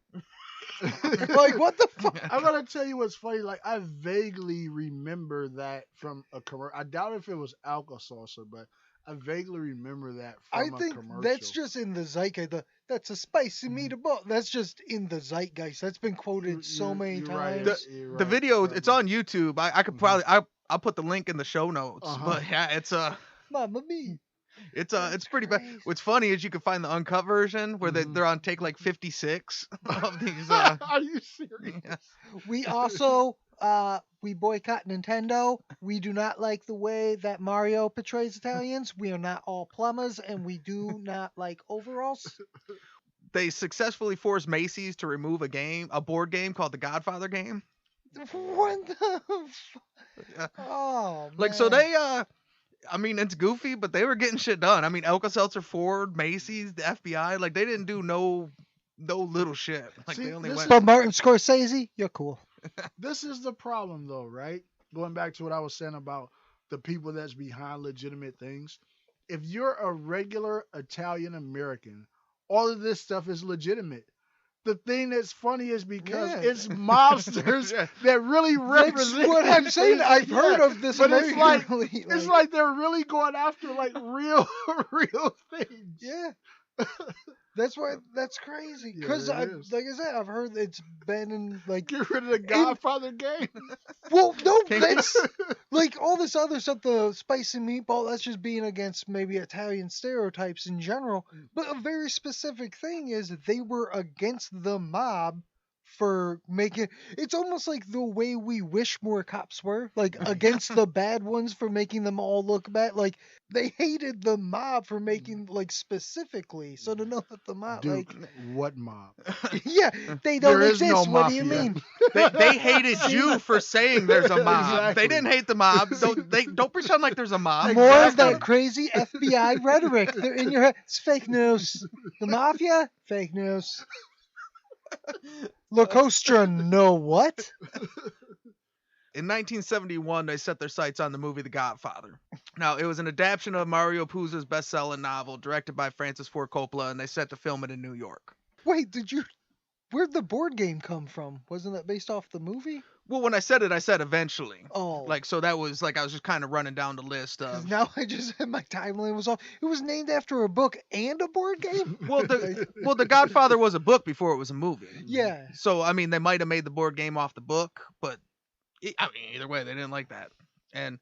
Like what the fuck? I'm gonna tell you what's funny. Like I vaguely remember that from a commercial. I doubt if it was Alka-Seltzer, but I vaguely remember that I from a think commercial. that's just in the zeitgeist. That's a spicy meatball. That's just in the zeitgeist. That's been quoted so many You're times. right. The video, it's on YouTube. I could probably, I'll put the link in the show notes. But yeah, it's Mamma Mia. it's pretty bad. What's funny is you can find the uncut version where they're on take like 56 of these. Are you serious? Yeah. We also we boycott Nintendo. We do not like the way that Mario portrays Italians. We are not all plumbers, and we do not like overalls. They successfully forced Macy's to remove a board game called the Godfather game. What the? Yeah. Oh, Like so man. they I mean, it's goofy, but they were getting shit done. I mean, Alka-Seltzer, Ford, Macy's, the FBI, like they didn't do no little shit. Like See, they only this went. But Martin Scorsese, you're cool. This is the problem, though, right? Going back to what I was saying about the people that's behind legitimate things. If you're a regular Italian American, all of this stuff is legitimate. The thing that's funny is because Yeah. it's mobsters that really That's represent. what I'm saying. I've Yeah. heard of this. But it's like American it's like they're really going after like real things. yeah. That's why that's crazy. Yeah, Because it is. like I said, I've heard it's been in like Get rid of the Godfather game. well, no, that's like all this other stuff. The spicy meatball. That's just being against maybe Italian stereotypes in general. But a very specific thing is they were against the mob for making. It's almost like the way we wish more cops were, like against the bad ones for making them all look bad. Like they hated the mob for making like specifically. So to know that the mob, Dude, like, what mob? yeah, they don't There is exist. no What do you mafia. mean? They hated you for saying there's a mob. Exactly. They didn't hate the mob. Don't pretend like there's a mob. More of that crazy FBI rhetoric. They're in your head. It's fake news. The mafia, fake news. Lacostra, no what? In 1971, they set their sights on the movie The Godfather. Now, it was an adaptation of Mario Puzo's best-selling novel, directed by Francis Ford Coppola, and they set to film it in New York. Wait, where'd the board game come from? Wasn't that based off the movie? Well, when I said it, I said eventually. Oh. Like, so that was, like, I was just kind of running down the list 'Cause of... now I just had my timeline was off. It was named after a book and a board game? Well, The Godfather was a book before it was a movie. Yeah. So, I mean, they might have made the board game off the book, but, I mean, either way, they didn't like that. And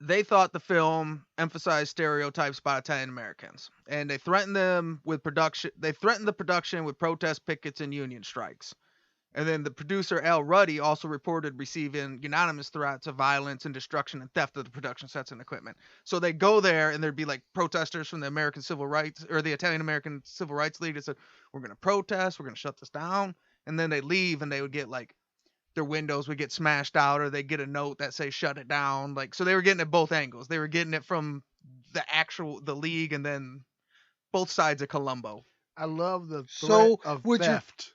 they thought the film emphasized stereotypes about Italian Americans, and they threatened them with production. They threatened the production with protest pickets and union strikes. And then the producer Al Ruddy also reported receiving unanimous threats of violence and destruction and theft of the production sets and equipment. So they go there, and there'd be like protesters from the American Civil Rights or the Italian American Civil Rights League that said, "We're going to protest. We're going to shut this down." And then they leave, and they would get like their windows would get smashed out, or they get a note that say "shut it down." Like, so they were getting it both angles. They were getting it from the league, and then both sides of Colombo. I love the threat So, of would you- theft.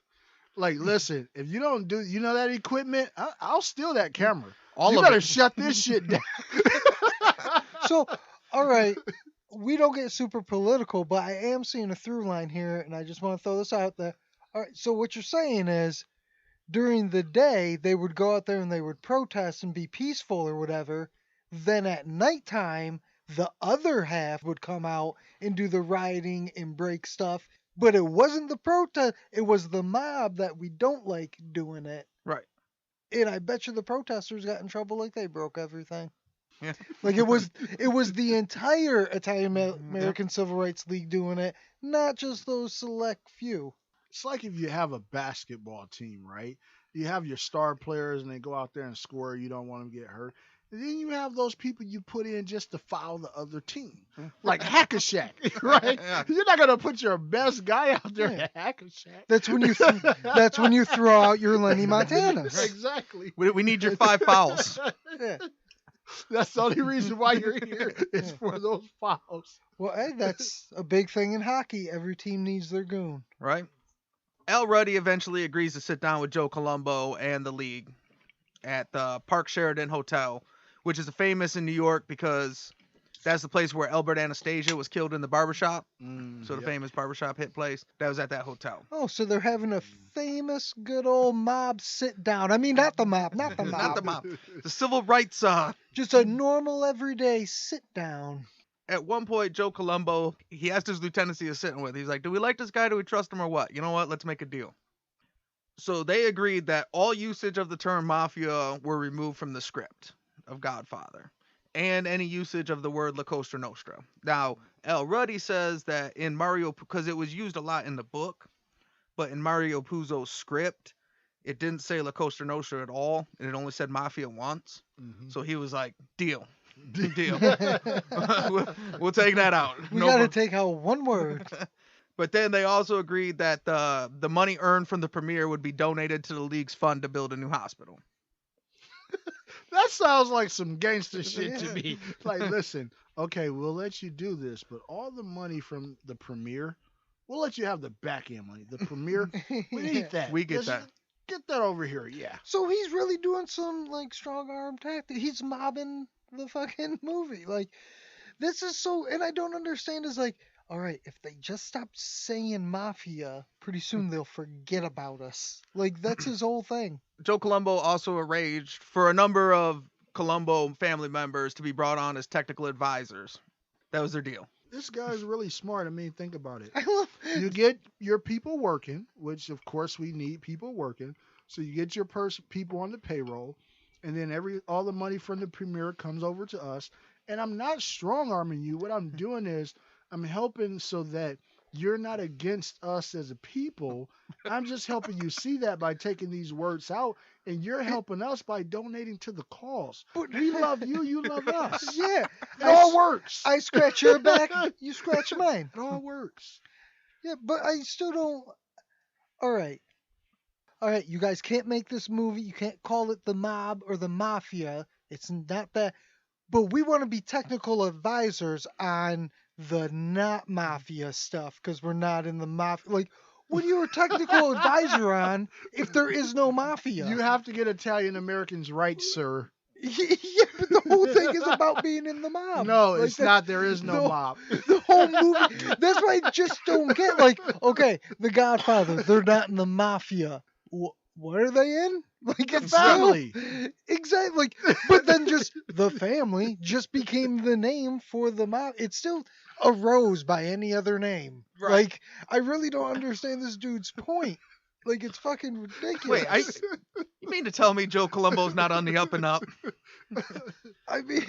Like, listen, if you don't do, that equipment, I'll steal that camera. All you of better it. shut this shit down. So, all right, we don't get super political, but I am seeing a through line here, and I just want to throw this out there. All right, so what you're saying is, during the day, they would go out there and they would protest and be peaceful or whatever. Then at nighttime, the other half would come out and do the rioting and break stuff. But it wasn't the protest, it was the mob that we don't like doing it. Right. And I bet you the protesters got in trouble like they broke everything. Yeah. Like it was the entire Italian American Civil Rights League doing it, not just those select few. It's like if you have a basketball team, right? You have your star players and they go out there and score. You don't want them to get hurt. And then you have those people you put in just to foul the other team, like Hack-a-Shack, right? Yeah. You're not gonna put your best guy out there Yeah. at Hack-a-Shack. That's when you throw out your Lenny Montanas. Exactly. We need your 5 fouls. Yeah. That's the only reason why you're here is for those fouls. Well, hey, that's a big thing in hockey. Every team needs their goon. Right. Al Ruddy eventually agrees to sit down with Joe Colombo and the League at the Park Sheridan Hotel, which is famous in New York because that's the place where Albert Anastasia was killed in the barbershop. So the famous barbershop hit place, that was at that hotel. Oh, so they're having a famous good old mob sit down. I mean, not the mob. Not the mob. The civil rights. Just a normal everyday sit down. At one point, Joe Colombo, he asked his lieutenants he was sitting with. He's like, do we like this guy? Do we trust him or what? You know what? Let's make a deal. So they agreed that all usage of the term mafia were removed from the script of Godfather, and any usage of the word La Cosa Nostra. Now, El Ruddy says that in Mario, because it was used a lot in the book, but in Mario Puzo's script, it didn't say La Cosa Nostra at all, and it only said mafia once. So he was like, deal. Deal. we'll take that out. We gotta take out one word. But then they also agreed that the money earned from the premiere would be donated to the League's fund to build a new hospital. That sounds like some gangster shit to me. Like, listen, okay, we'll let you do this, but all the money from the premiere, we'll let you have the back end money. The premiere, we need that. We get that. Get that over here, yeah. So he's really doing some like strong arm tactic. He's mobbing the fucking movie. Like, this is so, and I don't understand is like, all right, if they just stop saying mafia, pretty soon they'll forget about us. Like, that's his whole thing. Joe Colombo also arranged for a number of Colombo family members to be brought on as technical advisors. That was their deal. This guy's really smart. I mean, think about it. I love You get your people working, which of course we need people working. So you get your people on the payroll, and then all the money from the premiere comes over to us. And I'm not strong arming you. What I'm doing is I'm helping so that you're not against us as a people. I'm just helping you see that by taking these words out, and you're helping us by donating to the cause. We love you, you love us. Yeah. It all works. I scratch your back, you scratch mine. It all works. Yeah, but I still don't. All right, you guys can't make this movie. You can't call it the mob or the mafia. It's not that. But we want to be technical advisors on the not mafia stuff because we're not in the mafia. Like, what are you a technical advisor on if there is no mafia? You have to get Italian Americans right, sir. Yeah, but the whole thing is about being in the mob. No, Like, it's not. There is no mob. The whole movie. That's why I just don't get. Like, okay, The Godfather, they're not in the mafia. What are they in? Like, it's family. Exactly. Like, but then just the family just became the name for the mob. It still arose by any other name. Right. Like, I really don't understand this dude's point. Like, it's fucking ridiculous. Wait, you mean to tell me Joe Colombo's not on the up and up? I mean,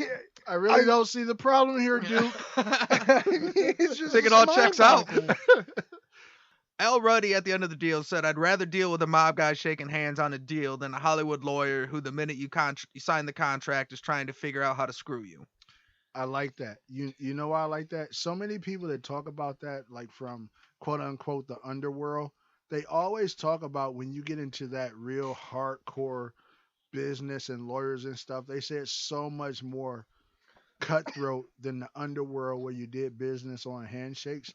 I really don't see the problem here, Duke. I mean, it's just Think it all checks out. mind-boggling. Al Ruddy at the end of the deal said, I'd rather deal with a mob guy shaking hands on a deal than a Hollywood lawyer who the minute you sign the contract is trying to figure out how to screw you. I like that. You know why I like that? So many people that talk about that, like from quote unquote the underworld, they always talk about when you get into that real hardcore business and lawyers and stuff, they say it's so much more cutthroat than the underworld where you did business on handshakes.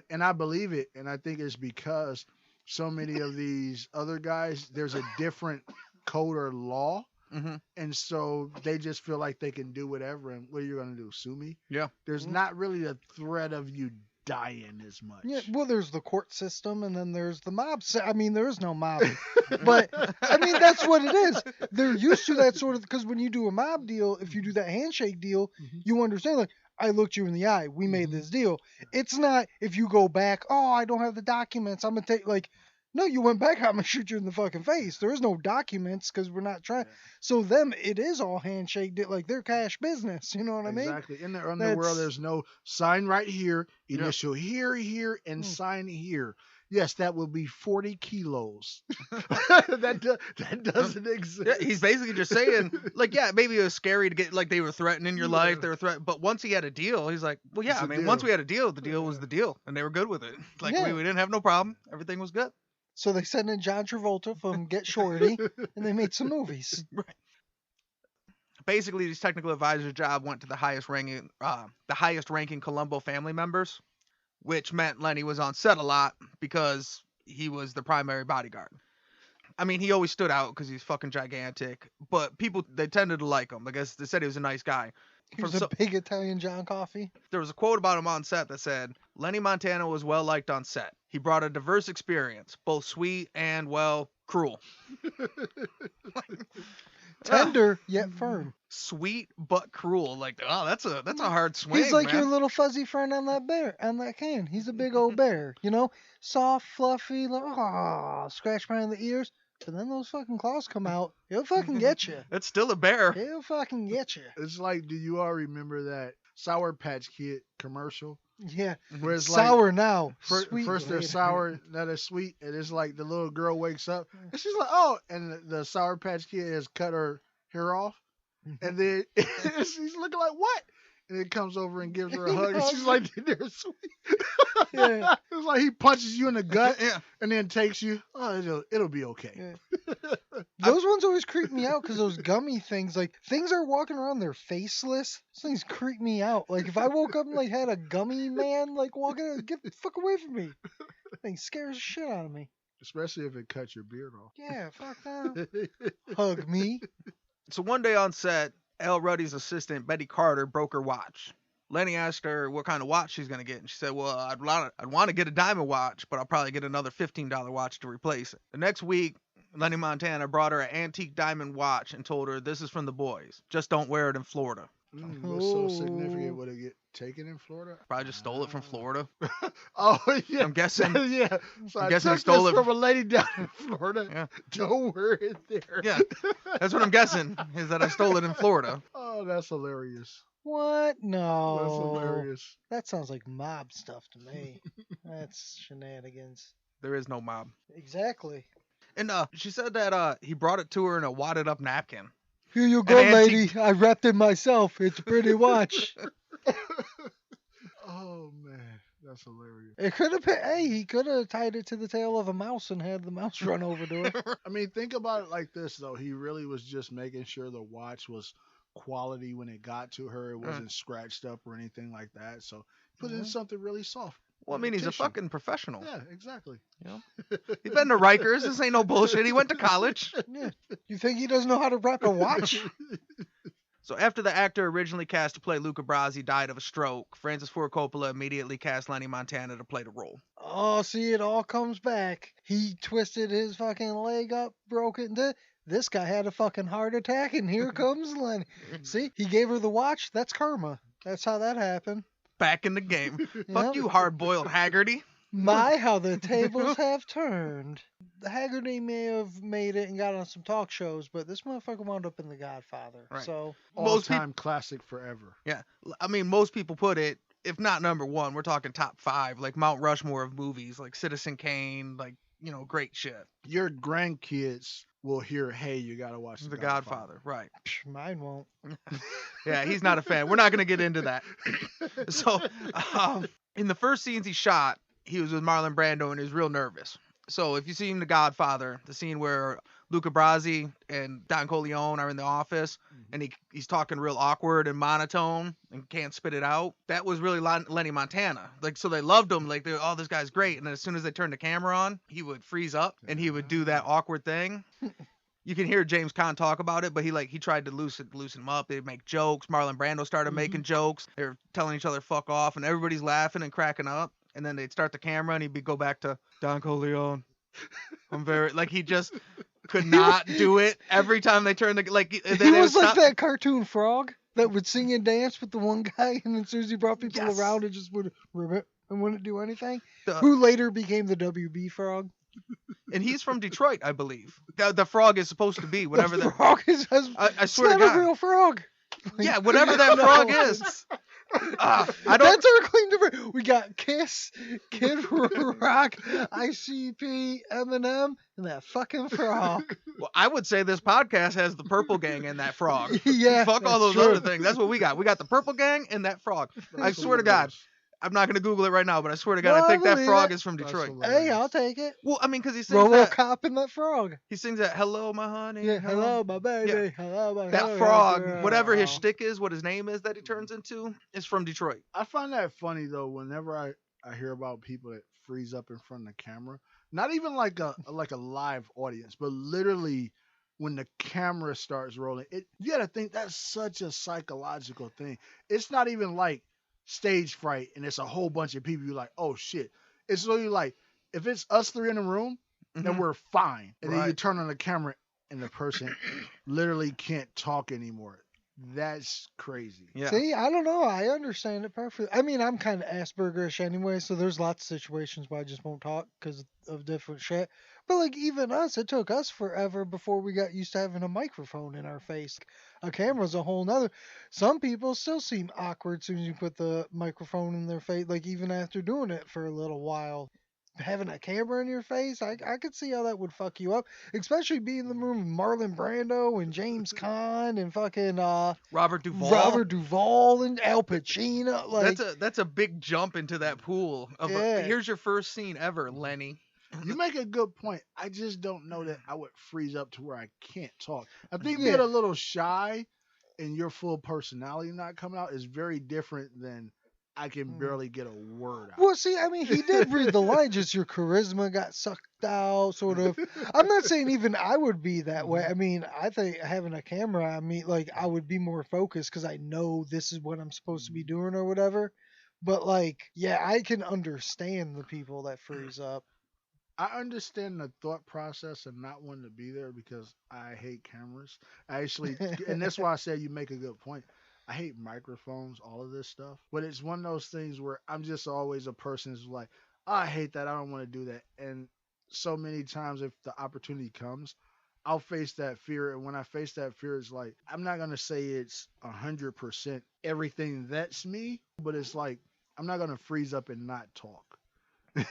And I believe it. And I think it's because so many of these other guys, there's a different code or law. Mm-hmm. And so they just feel like they can do whatever. And what are you going to do? Sue me? Yeah. There's not really a threat of you dying as much. Yeah, well, there's the court system, and then there's the mob. I mean, there is no mob, but I mean that's what it is. They're used to that sort of because when you do a mob deal, if you do that handshake deal, you understand. Like, I looked you in the eye. We made this deal. It's not if you go back. Oh, I don't have the documents. I'm gonna take like. No, you went back. I'm gonna shoot you in the fucking face. There is no documents because we're not trying. So them, it is all handshake. Like they're cash business. You know what I mean? Exactly. In the underworld, there's no sign right here, initial here, and sign here. Yes, that will be 40 kilos. that doesn't exist. Yeah, he's basically just saying, like, yeah, maybe it was scary to get, like, they were threatening your life. They were but once he had a deal, he's like, well, yeah, It's I a mean, deal. once we had a deal, the deal was the deal, and they were good with it. Like, Yeah. we didn't have no problem. Everything was good. So they sent in John Travolta from Get Shorty, and they made some movies. Right. Basically, these technical advisors' job went to the highest ranking Colombo family members, which meant Lenny was on set a lot because he was the primary bodyguard. I mean, he always stood out because he's fucking gigantic, but people, they tended to like him. I guess they said he was a nice guy. He was a big Italian John Coffey. There was a quote about him on set that said, Lenny Montana was well liked on set. He brought a diverse experience, both sweet and, well, cruel. Tender yet firm. Sweet but cruel. Like, oh, that's a hard swing. He's like man. your little fuzzy friend on that can. He's a big old bear, you know, soft, fluffy, scratch behind the ears. But then those fucking claws come out. He'll fucking get you. It's still a bear. He'll fucking get you. It's like, do you all remember that Sour Patch Kid commercial? Yeah. Where it's sour like, now. Sweet first they're later. sour, now they're sweet, and it's like the little girl wakes up and she's like, oh, and the Sour Patch Kid has cut her hair off, and then she's looking like, what? And it comes over and gives her a hug, and she's like, they're sweet. Yeah. It's like he punches you in the gut, Yeah. and then takes you. Oh, it'll be okay. Yeah. Those ones always creep me out because those gummy things, like things are walking around, they're faceless. Those things creep me out. Like if I woke up and like had a gummy man like walking, get the fuck away from me. That thing scares the shit out of me. Especially if it cuts your beard off. Yeah, fuck that. Hug me. So one day on set, Al Ruddy's assistant, Betty Carter, broke her watch. Lenny asked her what kind of watch she's going to get, and she said, well, I'd want to get a diamond watch, but I'll probably get another $15 watch to replace it. The next week, Lenny Montana brought her an antique diamond watch and told her, this is from the boys. Just don't wear it in Florida. What's so significant? Would it get taken in Florida? Probably just stole it from Florida. Oh, yeah. I'm guessing. Yeah. So I'm I guessing he took stole this it from a lady down in Florida. Yeah. Don't wear it there. Yeah. That's what I'm guessing, is that I stole it in Florida. Oh, that's hilarious. What? No. That's hilarious. That sounds like mob stuff to me. That's shenanigans. There is no mob. Exactly. And she said that he brought it to her in a wadded up napkin. Here you go, An lady. antique- I wrapped it myself. It's a pretty watch. Oh, man. That's hilarious. It could have been, hey, he could have tied it to the tail of a mouse and had the mouse run over to it. I mean, think about it like this, though. He really was just making sure the watch was quality when it got to her. It wasn't scratched up or anything like that. So put in something really soft. Well, I mean, he's a Tissue. fucking professional. Yeah, exactly. You know? He's been to Rikers. This ain't no bullshit. He went to college. Yeah. You think he doesn't know how to wrap a watch? So after the actor originally cast to play Luca Brasi died of a stroke, Francis Ford Coppola immediately cast Lenny Montana to play the role. Oh, see, it all comes back. He twisted his fucking leg up, broke it into. This guy had a fucking heart attack, and here comes Lenny. See, he gave her the watch. That's karma. That's how that happened. Back in the game. Fuck Yep. you, hard-boiled Haggerty. My, how the tables have turned. The Haggerty may have made it and got on some talk shows, but this motherfucker wound up in The Godfather. Right. So, Most All-time classic forever. Yeah. I mean, most people put it, if not number one, we're talking top 5, like Mount Rushmore of movies, like Citizen Kane, like, you know, great shit. Your grandkids will hear, hey, you got to watch The Godfather, right. mine won't. Yeah, he's not a fan. We're not going to get into that. So, in the first scenes he shot, he was with Marlon Brando and he was real nervous. So if you see The Godfather, the scene where Luca Brasi and Don Corleone are in the office and he's talking real awkward and monotone and can't spit it out, that was really Lenny Montana. Like, so they loved him. Like, oh, this guy's great. And then as soon as they turned the camera on, he would freeze up and he would do that awkward thing. You can hear James Caan talk about it, but he tried to loosen him up. They'd make jokes. Marlon Brando started making jokes. They were telling each other fuck off, and everybody's laughing and cracking up. And then they'd start the camera, and he'd go back to Don Corleone. I'm very he just could not do it every time they turned the He was like that cartoon frog that would sing and dance with the one guy, and as soon as he brought people Yes. around, it just would ribbit and wouldn't do anything. The- Who later became the WB frog. And he's from Detroit, I believe. The frog is supposed to be whatever the the frog is. I swear it's to not God. a real frog. Yeah, whatever that No. frog is. I don't. That's our claim to fame. We got Kiss, Kid Rock, ICP, Eminem, and that fucking frog. Well, I would say this podcast has the Purple Gang and that frog. Yeah, Fuck all that's those true. other things. That's what we got. We got the Purple Gang and that frog. I swear to God, I'm not gonna Google it right now, but I swear to God, No, I think I that believe frog it. is from That's Detroit. hilarious. Hey, I'll take it. Well, I mean, because he sings that. RoboCop and that frog. He sings that "Hello, my honey." Yeah, hello, my baby. Yeah. Hello, my That honey, frog, girl. whatever his shtick is, what his name is that he turns into, is from Detroit. I find that funny, though, whenever I hear about people that freeze up in front of the camera, Not even like a live audience, but literally when the camera starts rolling, you gotta think that's such a psychological thing. It's not even like stage fright and it's a whole bunch of people. You're like, oh shit. It's really like if it's us three in the room, then we're fine. And then you turn on the camera and the person literally can't talk anymore. That's crazy. Yeah. See, I don't know. I understand it perfectly. I mean, I'm kind of Aspergerish anyway, so there's lots of situations where I just won't talk because of different shit. But like even us, it took us forever before we got used to having a microphone in our face. A camera's a whole nother. Some people still seem awkward as soon as you put the microphone in their face, like even after doing it for a little while. Having a camera in your face, I could see how that would fuck you up, especially being in the room with Marlon Brando and James Caan and fucking Robert Duvall and Al Pacino. Like that's a big jump into that pool of here's your first scene ever, Lenny. You make a good point. I just don't know that I would freeze up to where I can't talk. I think being a little shy and your full personality not coming out is very different than I can barely get a word out. Well, see, I mean, he did read the line, just your charisma got sucked out, sort of. I'm not saying even I would be that way. I mean, I think having a camera, I mean, like, I would be more focused because I know this is what I'm supposed to be doing or whatever. But, like, yeah, I can understand the people that freeze up. I understand the thought process and not wanting to be there because I hate cameras. And that's why I said you make a good point. I hate microphones, all of this stuff. But it's one of those things where I'm just always a person who's like, oh, I hate that. I don't want to do that. And so many times if the opportunity comes, I'll face that fear. And when I face that fear, it's like, I'm not going to say it's 100% everything that's me, but it's like, I'm not going to freeze up and not talk.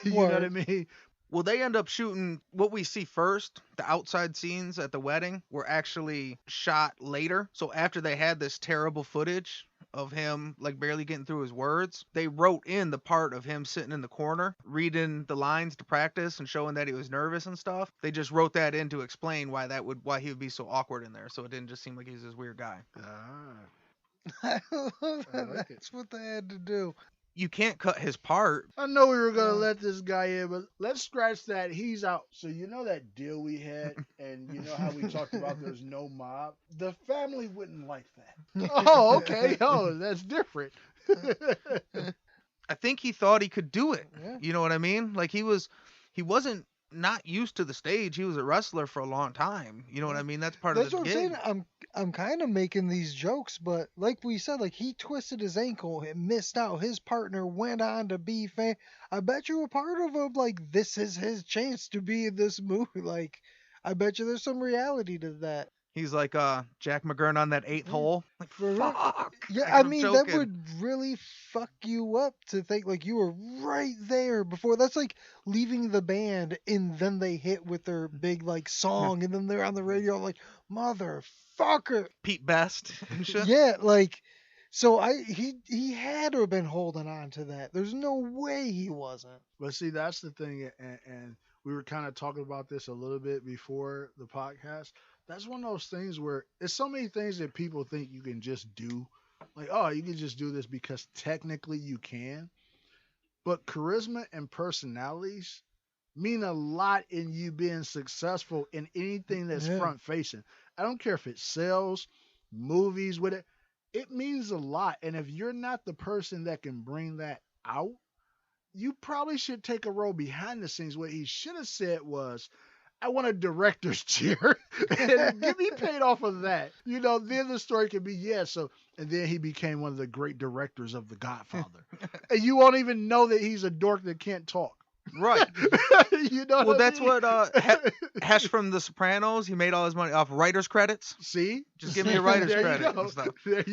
You know what I mean? Well, they end up shooting what we see first. The outside scenes at the wedding were actually shot later. So after they had this terrible footage of him like barely getting through his words, they wrote in the part of him sitting in the corner, reading the lines to practice and showing that he was nervous and stuff. They just wrote that in to explain why he would be so awkward in there. So it didn't just seem like he was this weird guy. I love that. That's what they had to do. You can't cut his part. I know we were going to let this guy in, but let's scratch that. He's out. So you know that deal we had, and you know how we talked about there's no mob? The family wouldn't like that. Oh, okay. Oh, that's different. I think he thought he could do it. Yeah. You know what I mean? Like he wasn't not used to the stage. He was a wrestler for a long time. You know what I mean? That's part of the what gig. I'm saying. I'm kind of making these jokes, but like we said, like he twisted his ankle and missed out. His partner went on to be I bet you a part of him, like, this is his chance to be in this movie. Like, I bet you there's some reality to that. He's like Jack McGurn on that 8th hole. Like, fuck. Yeah, I mean, that would really fuck you up to think like you were right there before. That's like leaving the band and then they hit with their big like song and then they're on the radio like, motherfucker. Pete Best and shit. Yeah, like, so he had to have been holding on to that. There's no way he wasn't. But see, that's the thing, and we were kind of talking about this a little bit before the podcast. That's one of those things where there's so many things that people think you can just do. Like, oh, you can just do this because technically you can. But charisma and personalities mean a lot in you being successful in anything that's front facing. I don't care if it's sales, movies, with it. It means a lot. And if you're not the person that can bring that out, you probably should take a role behind the scenes. What he should have said was, I want a director's chair and get me paid off of that. You know, then the story could be, and then he became one of the great directors of The Godfather. And you won't even know that he's a dork that can't talk. Right. You know well, that's I mean? what Hesh from The Sopranos, he made all his money off writer's credits. See? Just give me a writer's There credit you go. and stuff.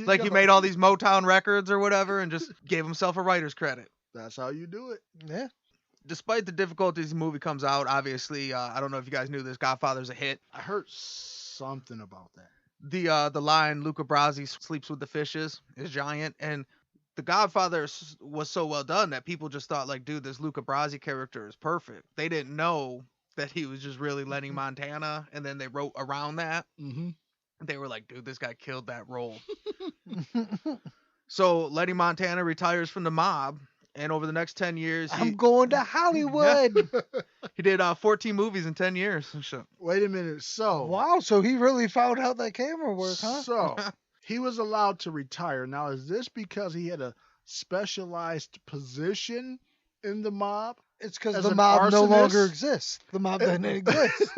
Like he made all these Motown records or whatever and just gave himself a writer's credit. That's how you do it. Yeah. Despite the difficulties the movie comes out, obviously, I don't know if you guys knew this, Godfather's a hit. I heard something about that. The line Luca Brasi sleeps with the fishes is giant, and The Godfather was so well done that people just thought, like, dude, this Luca Brasi character is perfect. They didn't know that he was just really Lenny Montana, and then they wrote around that. Mm-hmm. They were like, dude, this guy killed that role. So Lenny Montana retires from the mob. And over the next 10 years, I'm going to Hollywood. He did 14 movies in 10 years and shit. Wait a minute. So Wow, so he really found out that camera work, huh? So he was allowed to retire. Now, is this because he had a specialized position in the mob? It's because As the an mob no longer arsonist? exists. The mob doesn't exist.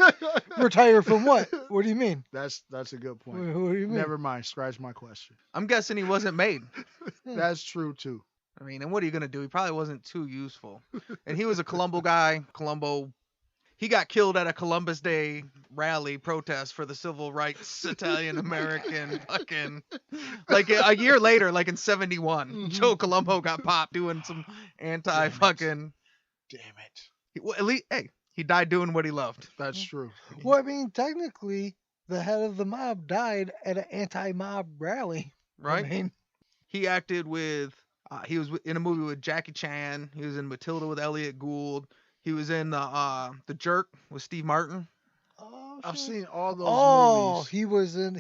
Retire from what? What do you mean? That's a good What, point. what do you mean? Never mind. Scratch my question. I'm guessing he wasn't made. That's true too. I mean, and what are you going to do? He probably wasn't too useful. And he was a Colombo guy. Colombo, he got killed at a Columbus Day rally protest for the civil rights Italian American fucking. Like a year later, like in 71, Joe Colombo got popped doing some anti fucking. Damn it. Well, at least, hey, he died doing what he loved. That's true. Well, I mean, technically, the head of the mob died at an anti-mob rally. Right? I mean, He acted with. He was in a movie with Jackie Chan. He was in Matilda with Elliot Gould. He was in The Jerk with Steve Martin. oh, I've shit. seen all those Oh, movies.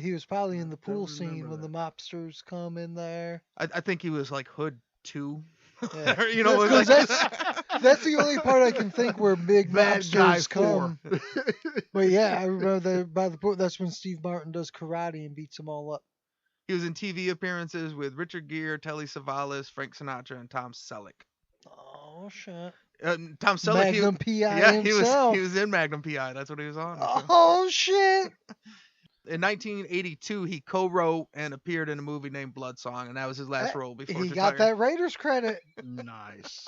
he was probably in the Don't pool scene remember when the mobsters come in there. I think he was like Hood 2. Yeah. You know, it was 'Cause like That's the only part I can think where big Bad Guy mobsters come. But yeah, I remember by the pool. That's when Steve Martin does karate and beats them all up. He was in TV appearances with Richard Gere, Telly Savalas, Frank Sinatra, and Tom Selleck. Oh shit! Tom Selleck, Magnum PI yeah, himself. he was in Magnum PI. That's what he was on. Oh shit! In 1982, he co-wrote and appeared in a movie named Blood Song, and that was his last role before He he got retired. that Raiders credit. Nice.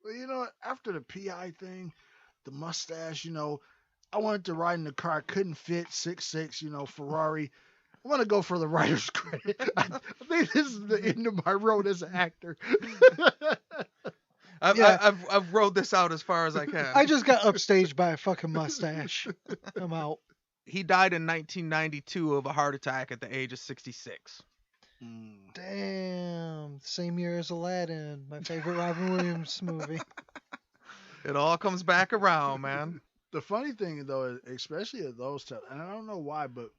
Well, you know what? After the PI thing, the mustache, I wanted to ride in the car. Couldn't fit 6'6", Ferrari. I want to go for the writer's credit. I think this is the end of my road as an actor. I've rode this out as far as I can. I just got upstaged by a fucking mustache. I'm out. He died in 1992 of a heart attack at the age of 66. Damn. Same year as Aladdin, my favorite Robin Williams movie. It all comes back around, man. The funny thing, though, is especially at those times, and I don't know why, but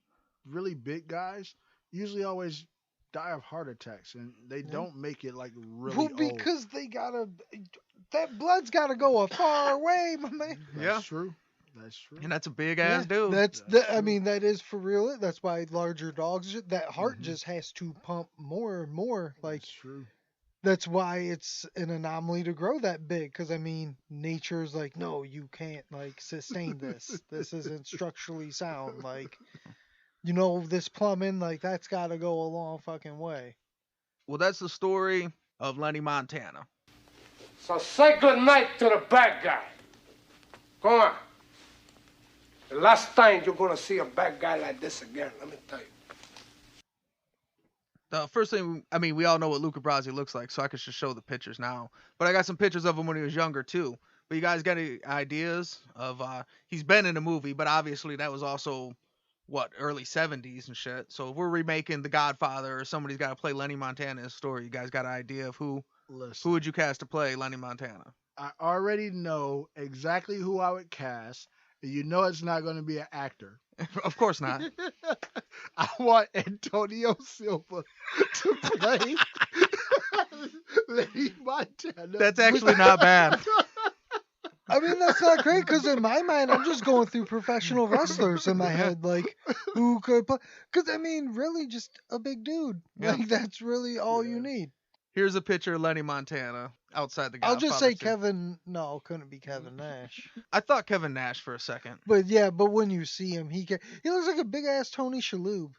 really big guys usually always die of heart attacks, and they don't make it like really Well, old. because that blood's gotta go a far way, my man. That's true. That's true. And that's a big ass dude. I mean, that is for real. That's why larger dogs, that heart just has to pump more and more. Like, That's true. that's why it's an anomaly to grow that big. Because, I mean, nature's like, no, you can't, like, sustain this. This isn't structurally sound. Like, this plumbing, like, that's got to go a long fucking way. Well, that's the story of Lenny Montana. So say good night to the bad guy. Come on. The last time you're gonna see a bad guy like this again, let me tell you. The first thing, I mean, we all know what Luca Brasi looks like, so I could just show the pictures now. But I got some pictures of him when he was younger, too. But you guys got any ideas of, he's been in a movie, but obviously that was also, early 70s and shit. So if we're remaking The Godfather or somebody's got to play Lenny Montana in a story, you guys got an idea of who would you cast to play Lenny Montana? I already know exactly who I would cast. It's not going to be an actor. Of course not. I want Antonio Silva to play Lenny Montana. That's actually not bad. I mean, that's not great because in my mind, I'm just going through professional wrestlers in my head, like who could play. Because I mean, really, just a big dude. Yeah. Like that's really all you need. Here's a picture of Lenny Montana outside the Godfather. I'll just say 2. Kevin. No, couldn't be Kevin Nash. I thought Kevin Nash for a second. But yeah, but when you see him, he looks like a big ass Tony Shalhoub.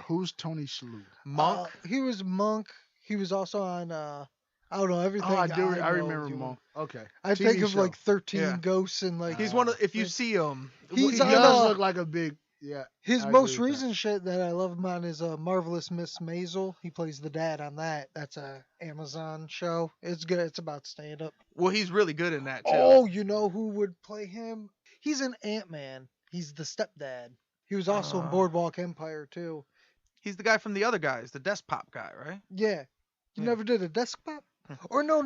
Who's Tony Shalhoub? Monk. He was Monk. He was also on. I don't know everything. Oh, I know remember you- Monk. Okay. I TV think of show. like 13 Yeah. Ghosts and like. He's one of. If you see him, He's He on, does look like a big. Yeah. His I agree most with that. recent shit that I love him on is Marvelous Miss Maisel. He plays the dad on that. That's a Amazon show. It's good. It's about stand up. well, he's really good in that too. Oh, you know who would play him? He's an Ant-Man. He's the stepdad. He was also in Boardwalk Empire too. He's the guy from the other guys, the desk pop guy, right? Yeah. You Yeah. never did a desk pop? Or no.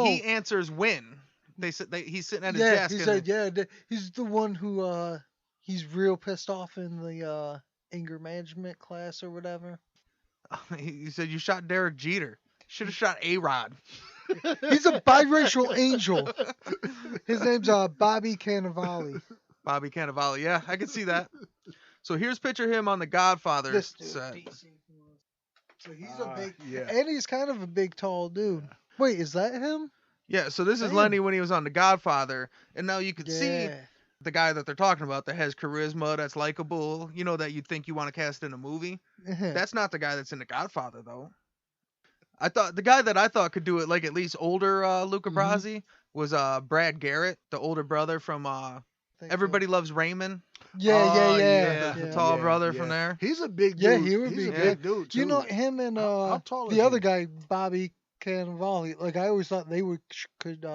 He answers when. He's sitting at his Yeah, desk. he and said, he's the one who, he's real pissed off in the, anger management class or whatever. he said, you shot Derek Jeter. Should have shot A-Rod. He's a biracial angel. His name's Bobby Cannavale. Bobby Cannavale. Yeah, I can see that. So here's picture him on the Godfather This dude, set. DC. So he's a big, yeah. and he's kind of a big, tall dude. Wait, is that him? Yeah, so this is Damn. Lenny when he was on the Godfather, and now you can see Yeah. the guy that they're talking about that has charisma, that's likable, you know, that you'd think you want to cast in a movie. That's not the guy that's in the Godfather though. I thought the guy that I thought could do it, like at least older Luca Brasi, was Brad Garrett, the older brother from Everybody Loves Raymond. Yeah. The tall brother from there. He's a big dude. Yeah, he would He's be a big dude too. You know him and How tall is the other he? guy, Bobby Cannavale. Like I always thought they could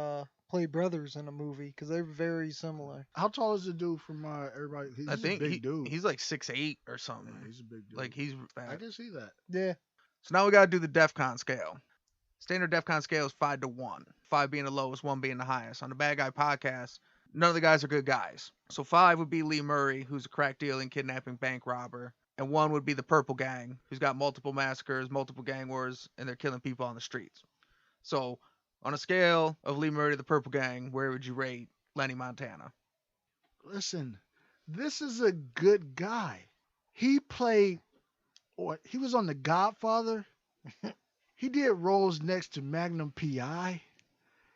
play brothers in a movie because they're very similar. How tall is the dude from everybody? He's I think a big dude. he's like 6'8" or something. Yeah, he's a big dude. Like he's I fat. can see that. Yeah. So now we gotta do the DEFCON scale. Standard DEFCON scale is 5 to 1. 5 being the lowest, 1 being the highest. On the Bad Guy podcast, none of the guys are good guys. So 5 would be Lee Murray, who's a crack dealing, kidnapping, bank robber. And 1 would be the Purple Gang, who's got multiple massacres, multiple gang wars, and they're killing people on the streets. So on a scale of Lee Murray to the Purple Gang, where would you rate Lenny Montana? Listen, this is a good guy. He was on The Godfather. He did roles next to Magnum P.I.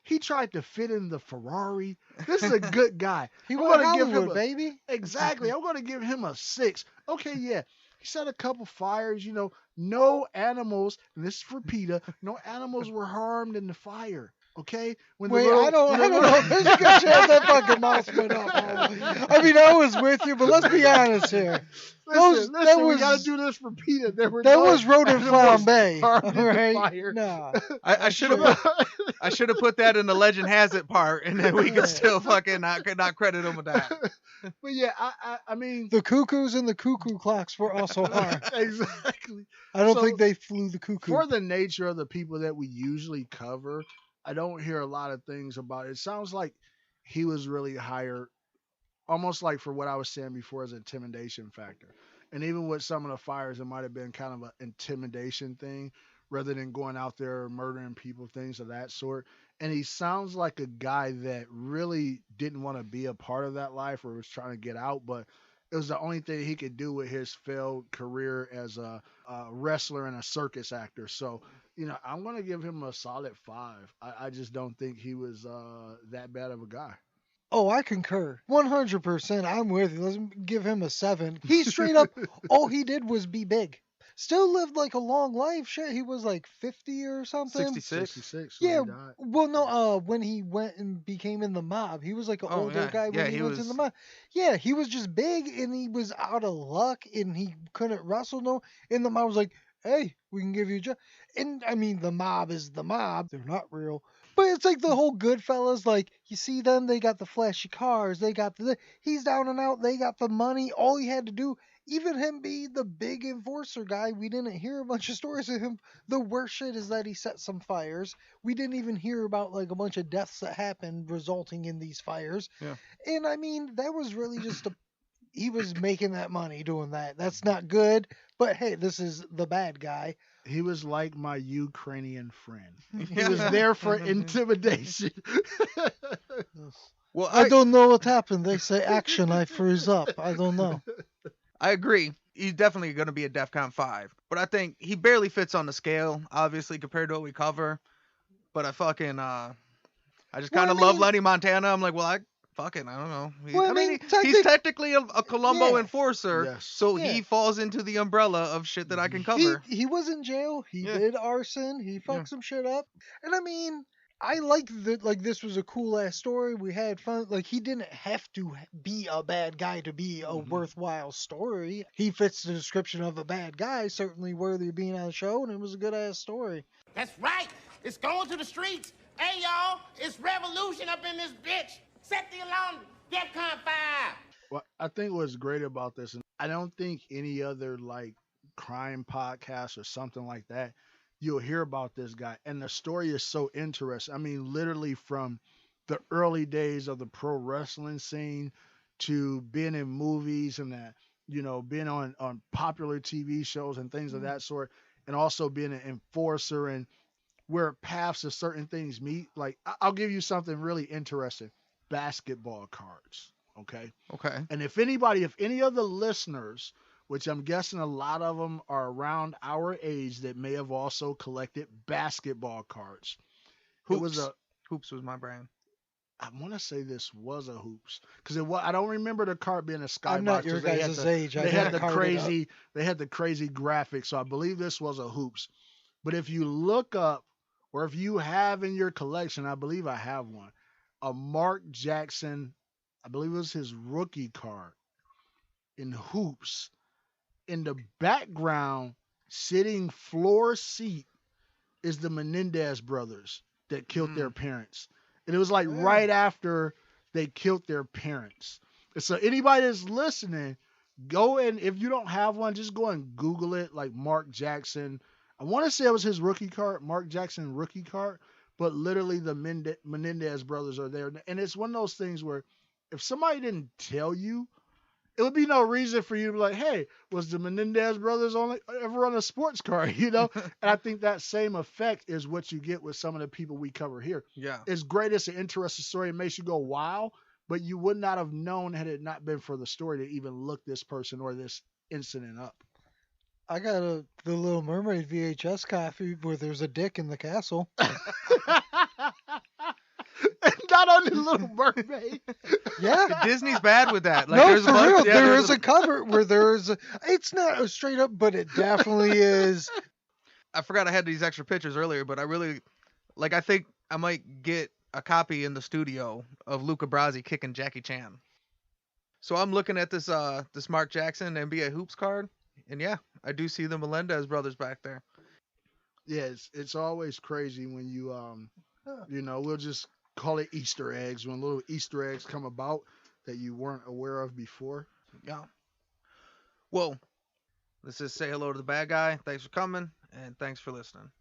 He tried to fit in the Ferrari. This is a good guy. He I'm went gonna give Hollywood, him baby. Exactly. I'm going to give him a 6. Okay, yeah. He set a couple fires, no animals, and this is for PETA, no animals were harmed in the fire. Okay? When Wait, I don't know. There's a good chance that fucking mouse went up. I mean, I was with you, but let's be honest here. Listen, we got to do this for PETA. That was rodent flambe, right? Fire. No. I should have put that in the legend has it part, and then we could still fucking not credit him with that. But yeah, I mean, the cuckoos and the cuckoo clocks were also harmed. Exactly. I don't think they flew the cuckoo. For the nature of the people that we usually cover, I don't hear a lot of things about it. It sounds like he was really hired, almost like for what I was saying before, as an intimidation factor. And even with some of the fires, it might have been kind of an intimidation thing rather than going out there murdering people, things of that sort. And he sounds like a guy that really didn't want to be a part of that life or was trying to get out, but it was the only thing he could do with his failed career as a wrestler and a circus actor. So, I'm going to give him a solid 5. I just don't think he was that bad of a guy. Oh, I concur. 100%. I'm with you. Let's give him a 7. He straight up, all he did was be big. Still lived like a long life. Shit, he was like 50 or something. 66. Yeah. Well, no. When he went and became in the mob, he was like an older guy when he went in the mob. Yeah, he was just big and he was out of luck and he couldn't wrestle. No, and the mob was like, "Hey, we can give you a job." And I mean, the mob is the mob. They're not real. But it's like the whole Goodfellas, like, you see them, they got the flashy cars, they got he's down and out, they got the money. All he had to do, even him be the big enforcer guy, we didn't hear a bunch of stories of him. The worst shit is that he set some fires. We didn't even hear about, like, a bunch of deaths that happened resulting in these fires. Yeah. And, I mean, that was really just he was making that money doing that. That's not good, but hey, this is the bad guy. He was like my Ukrainian friend. He was there for intimidation. Well, I don't know what happened. They say action. I freeze up. I don't know. I agree. He's definitely going to be a DEFCON 5. But I think he barely fits on the scale, obviously, compared to what we cover. But I fucking, I just kind of love Lenny Montana. I'm like, well, I don't know. He's technically a Colombo enforcer, yes. Yeah. He falls into the umbrella of shit that I can cover. He was in jail. He did arson. He fucked some shit up. And I mean, I like that. Like, this was a cool ass story. We had fun. Like, he didn't have to be a bad guy to be a worthwhile story. He fits the description of a bad guy, certainly worthy of being on the show, and it was a good ass story. That's right. It's going to the streets. Hey, y'all, it's revolution up in this bitch. Set the alarm, DEFCON 5. Well, I think what's great about this, and I don't think any other like crime podcast or something like that, you'll hear about this guy. And the story is so interesting. I mean, literally from the early days of the pro wrestling scene to being in movies and that, being on popular TV shows and things of that sort, and also being an enforcer and where paths of certain things meet. Like, I'll give you something really interesting. basketball cards. Okay. Okay. And if any of the listeners, which I'm guessing a lot of them are around our age that may have also collected basketball cards. Hoops. It was a Hoops was my brand. I want to say this was a hoops because I don't remember the card being a skybox. I'm not your guys' age. They had the crazy graphics, so I believe this was a hoops. But if you look up, or if you have in your collection, I believe I have one, a Mark Jackson, I believe it was his rookie card in hoops. In the background, sitting floor seat, is the Menendez brothers that killed their parents. And it was like right after they killed their parents. And so anybody that's listening, go and if you don't have one, just go and Google it, like Mark Jackson. I want to say it was his rookie card, Mark Jackson rookie card, but literally the Menendez brothers are there. And it's one of those things where if somebody didn't tell you, it would be no reason for you to be like, hey, was the Menendez brothers ever on a sports car, you know? And I think that same effect is what you get with some of the people we cover here. Yeah. It's great. It's an interesting story. It makes you go, wow. But you would not have known had it not been for the story to even look this person or this incident up. I got the Little Mermaid VHS copy where there's a dick in the castle. Not on the Little Mermaid. Yeah. Disney's bad with that. Like, No, there's for a bunch, real. yeah, There there's is a cover where it's not a straight up, but it definitely is. I forgot I had these extra pictures earlier, but I really, like, I think I might get a copy in the studio of Luca Brasi kicking Jackie Chan. So I'm looking at this Mark Jackson NBA Hoops card, and yeah, I do see the Melendez brothers back there. Yeah, it's always crazy when you we'll just call it Easter eggs, when little Easter eggs come about that you weren't aware of before. Yeah. Well, let's just say hello to the bad guy. Thanks for coming, and thanks for listening.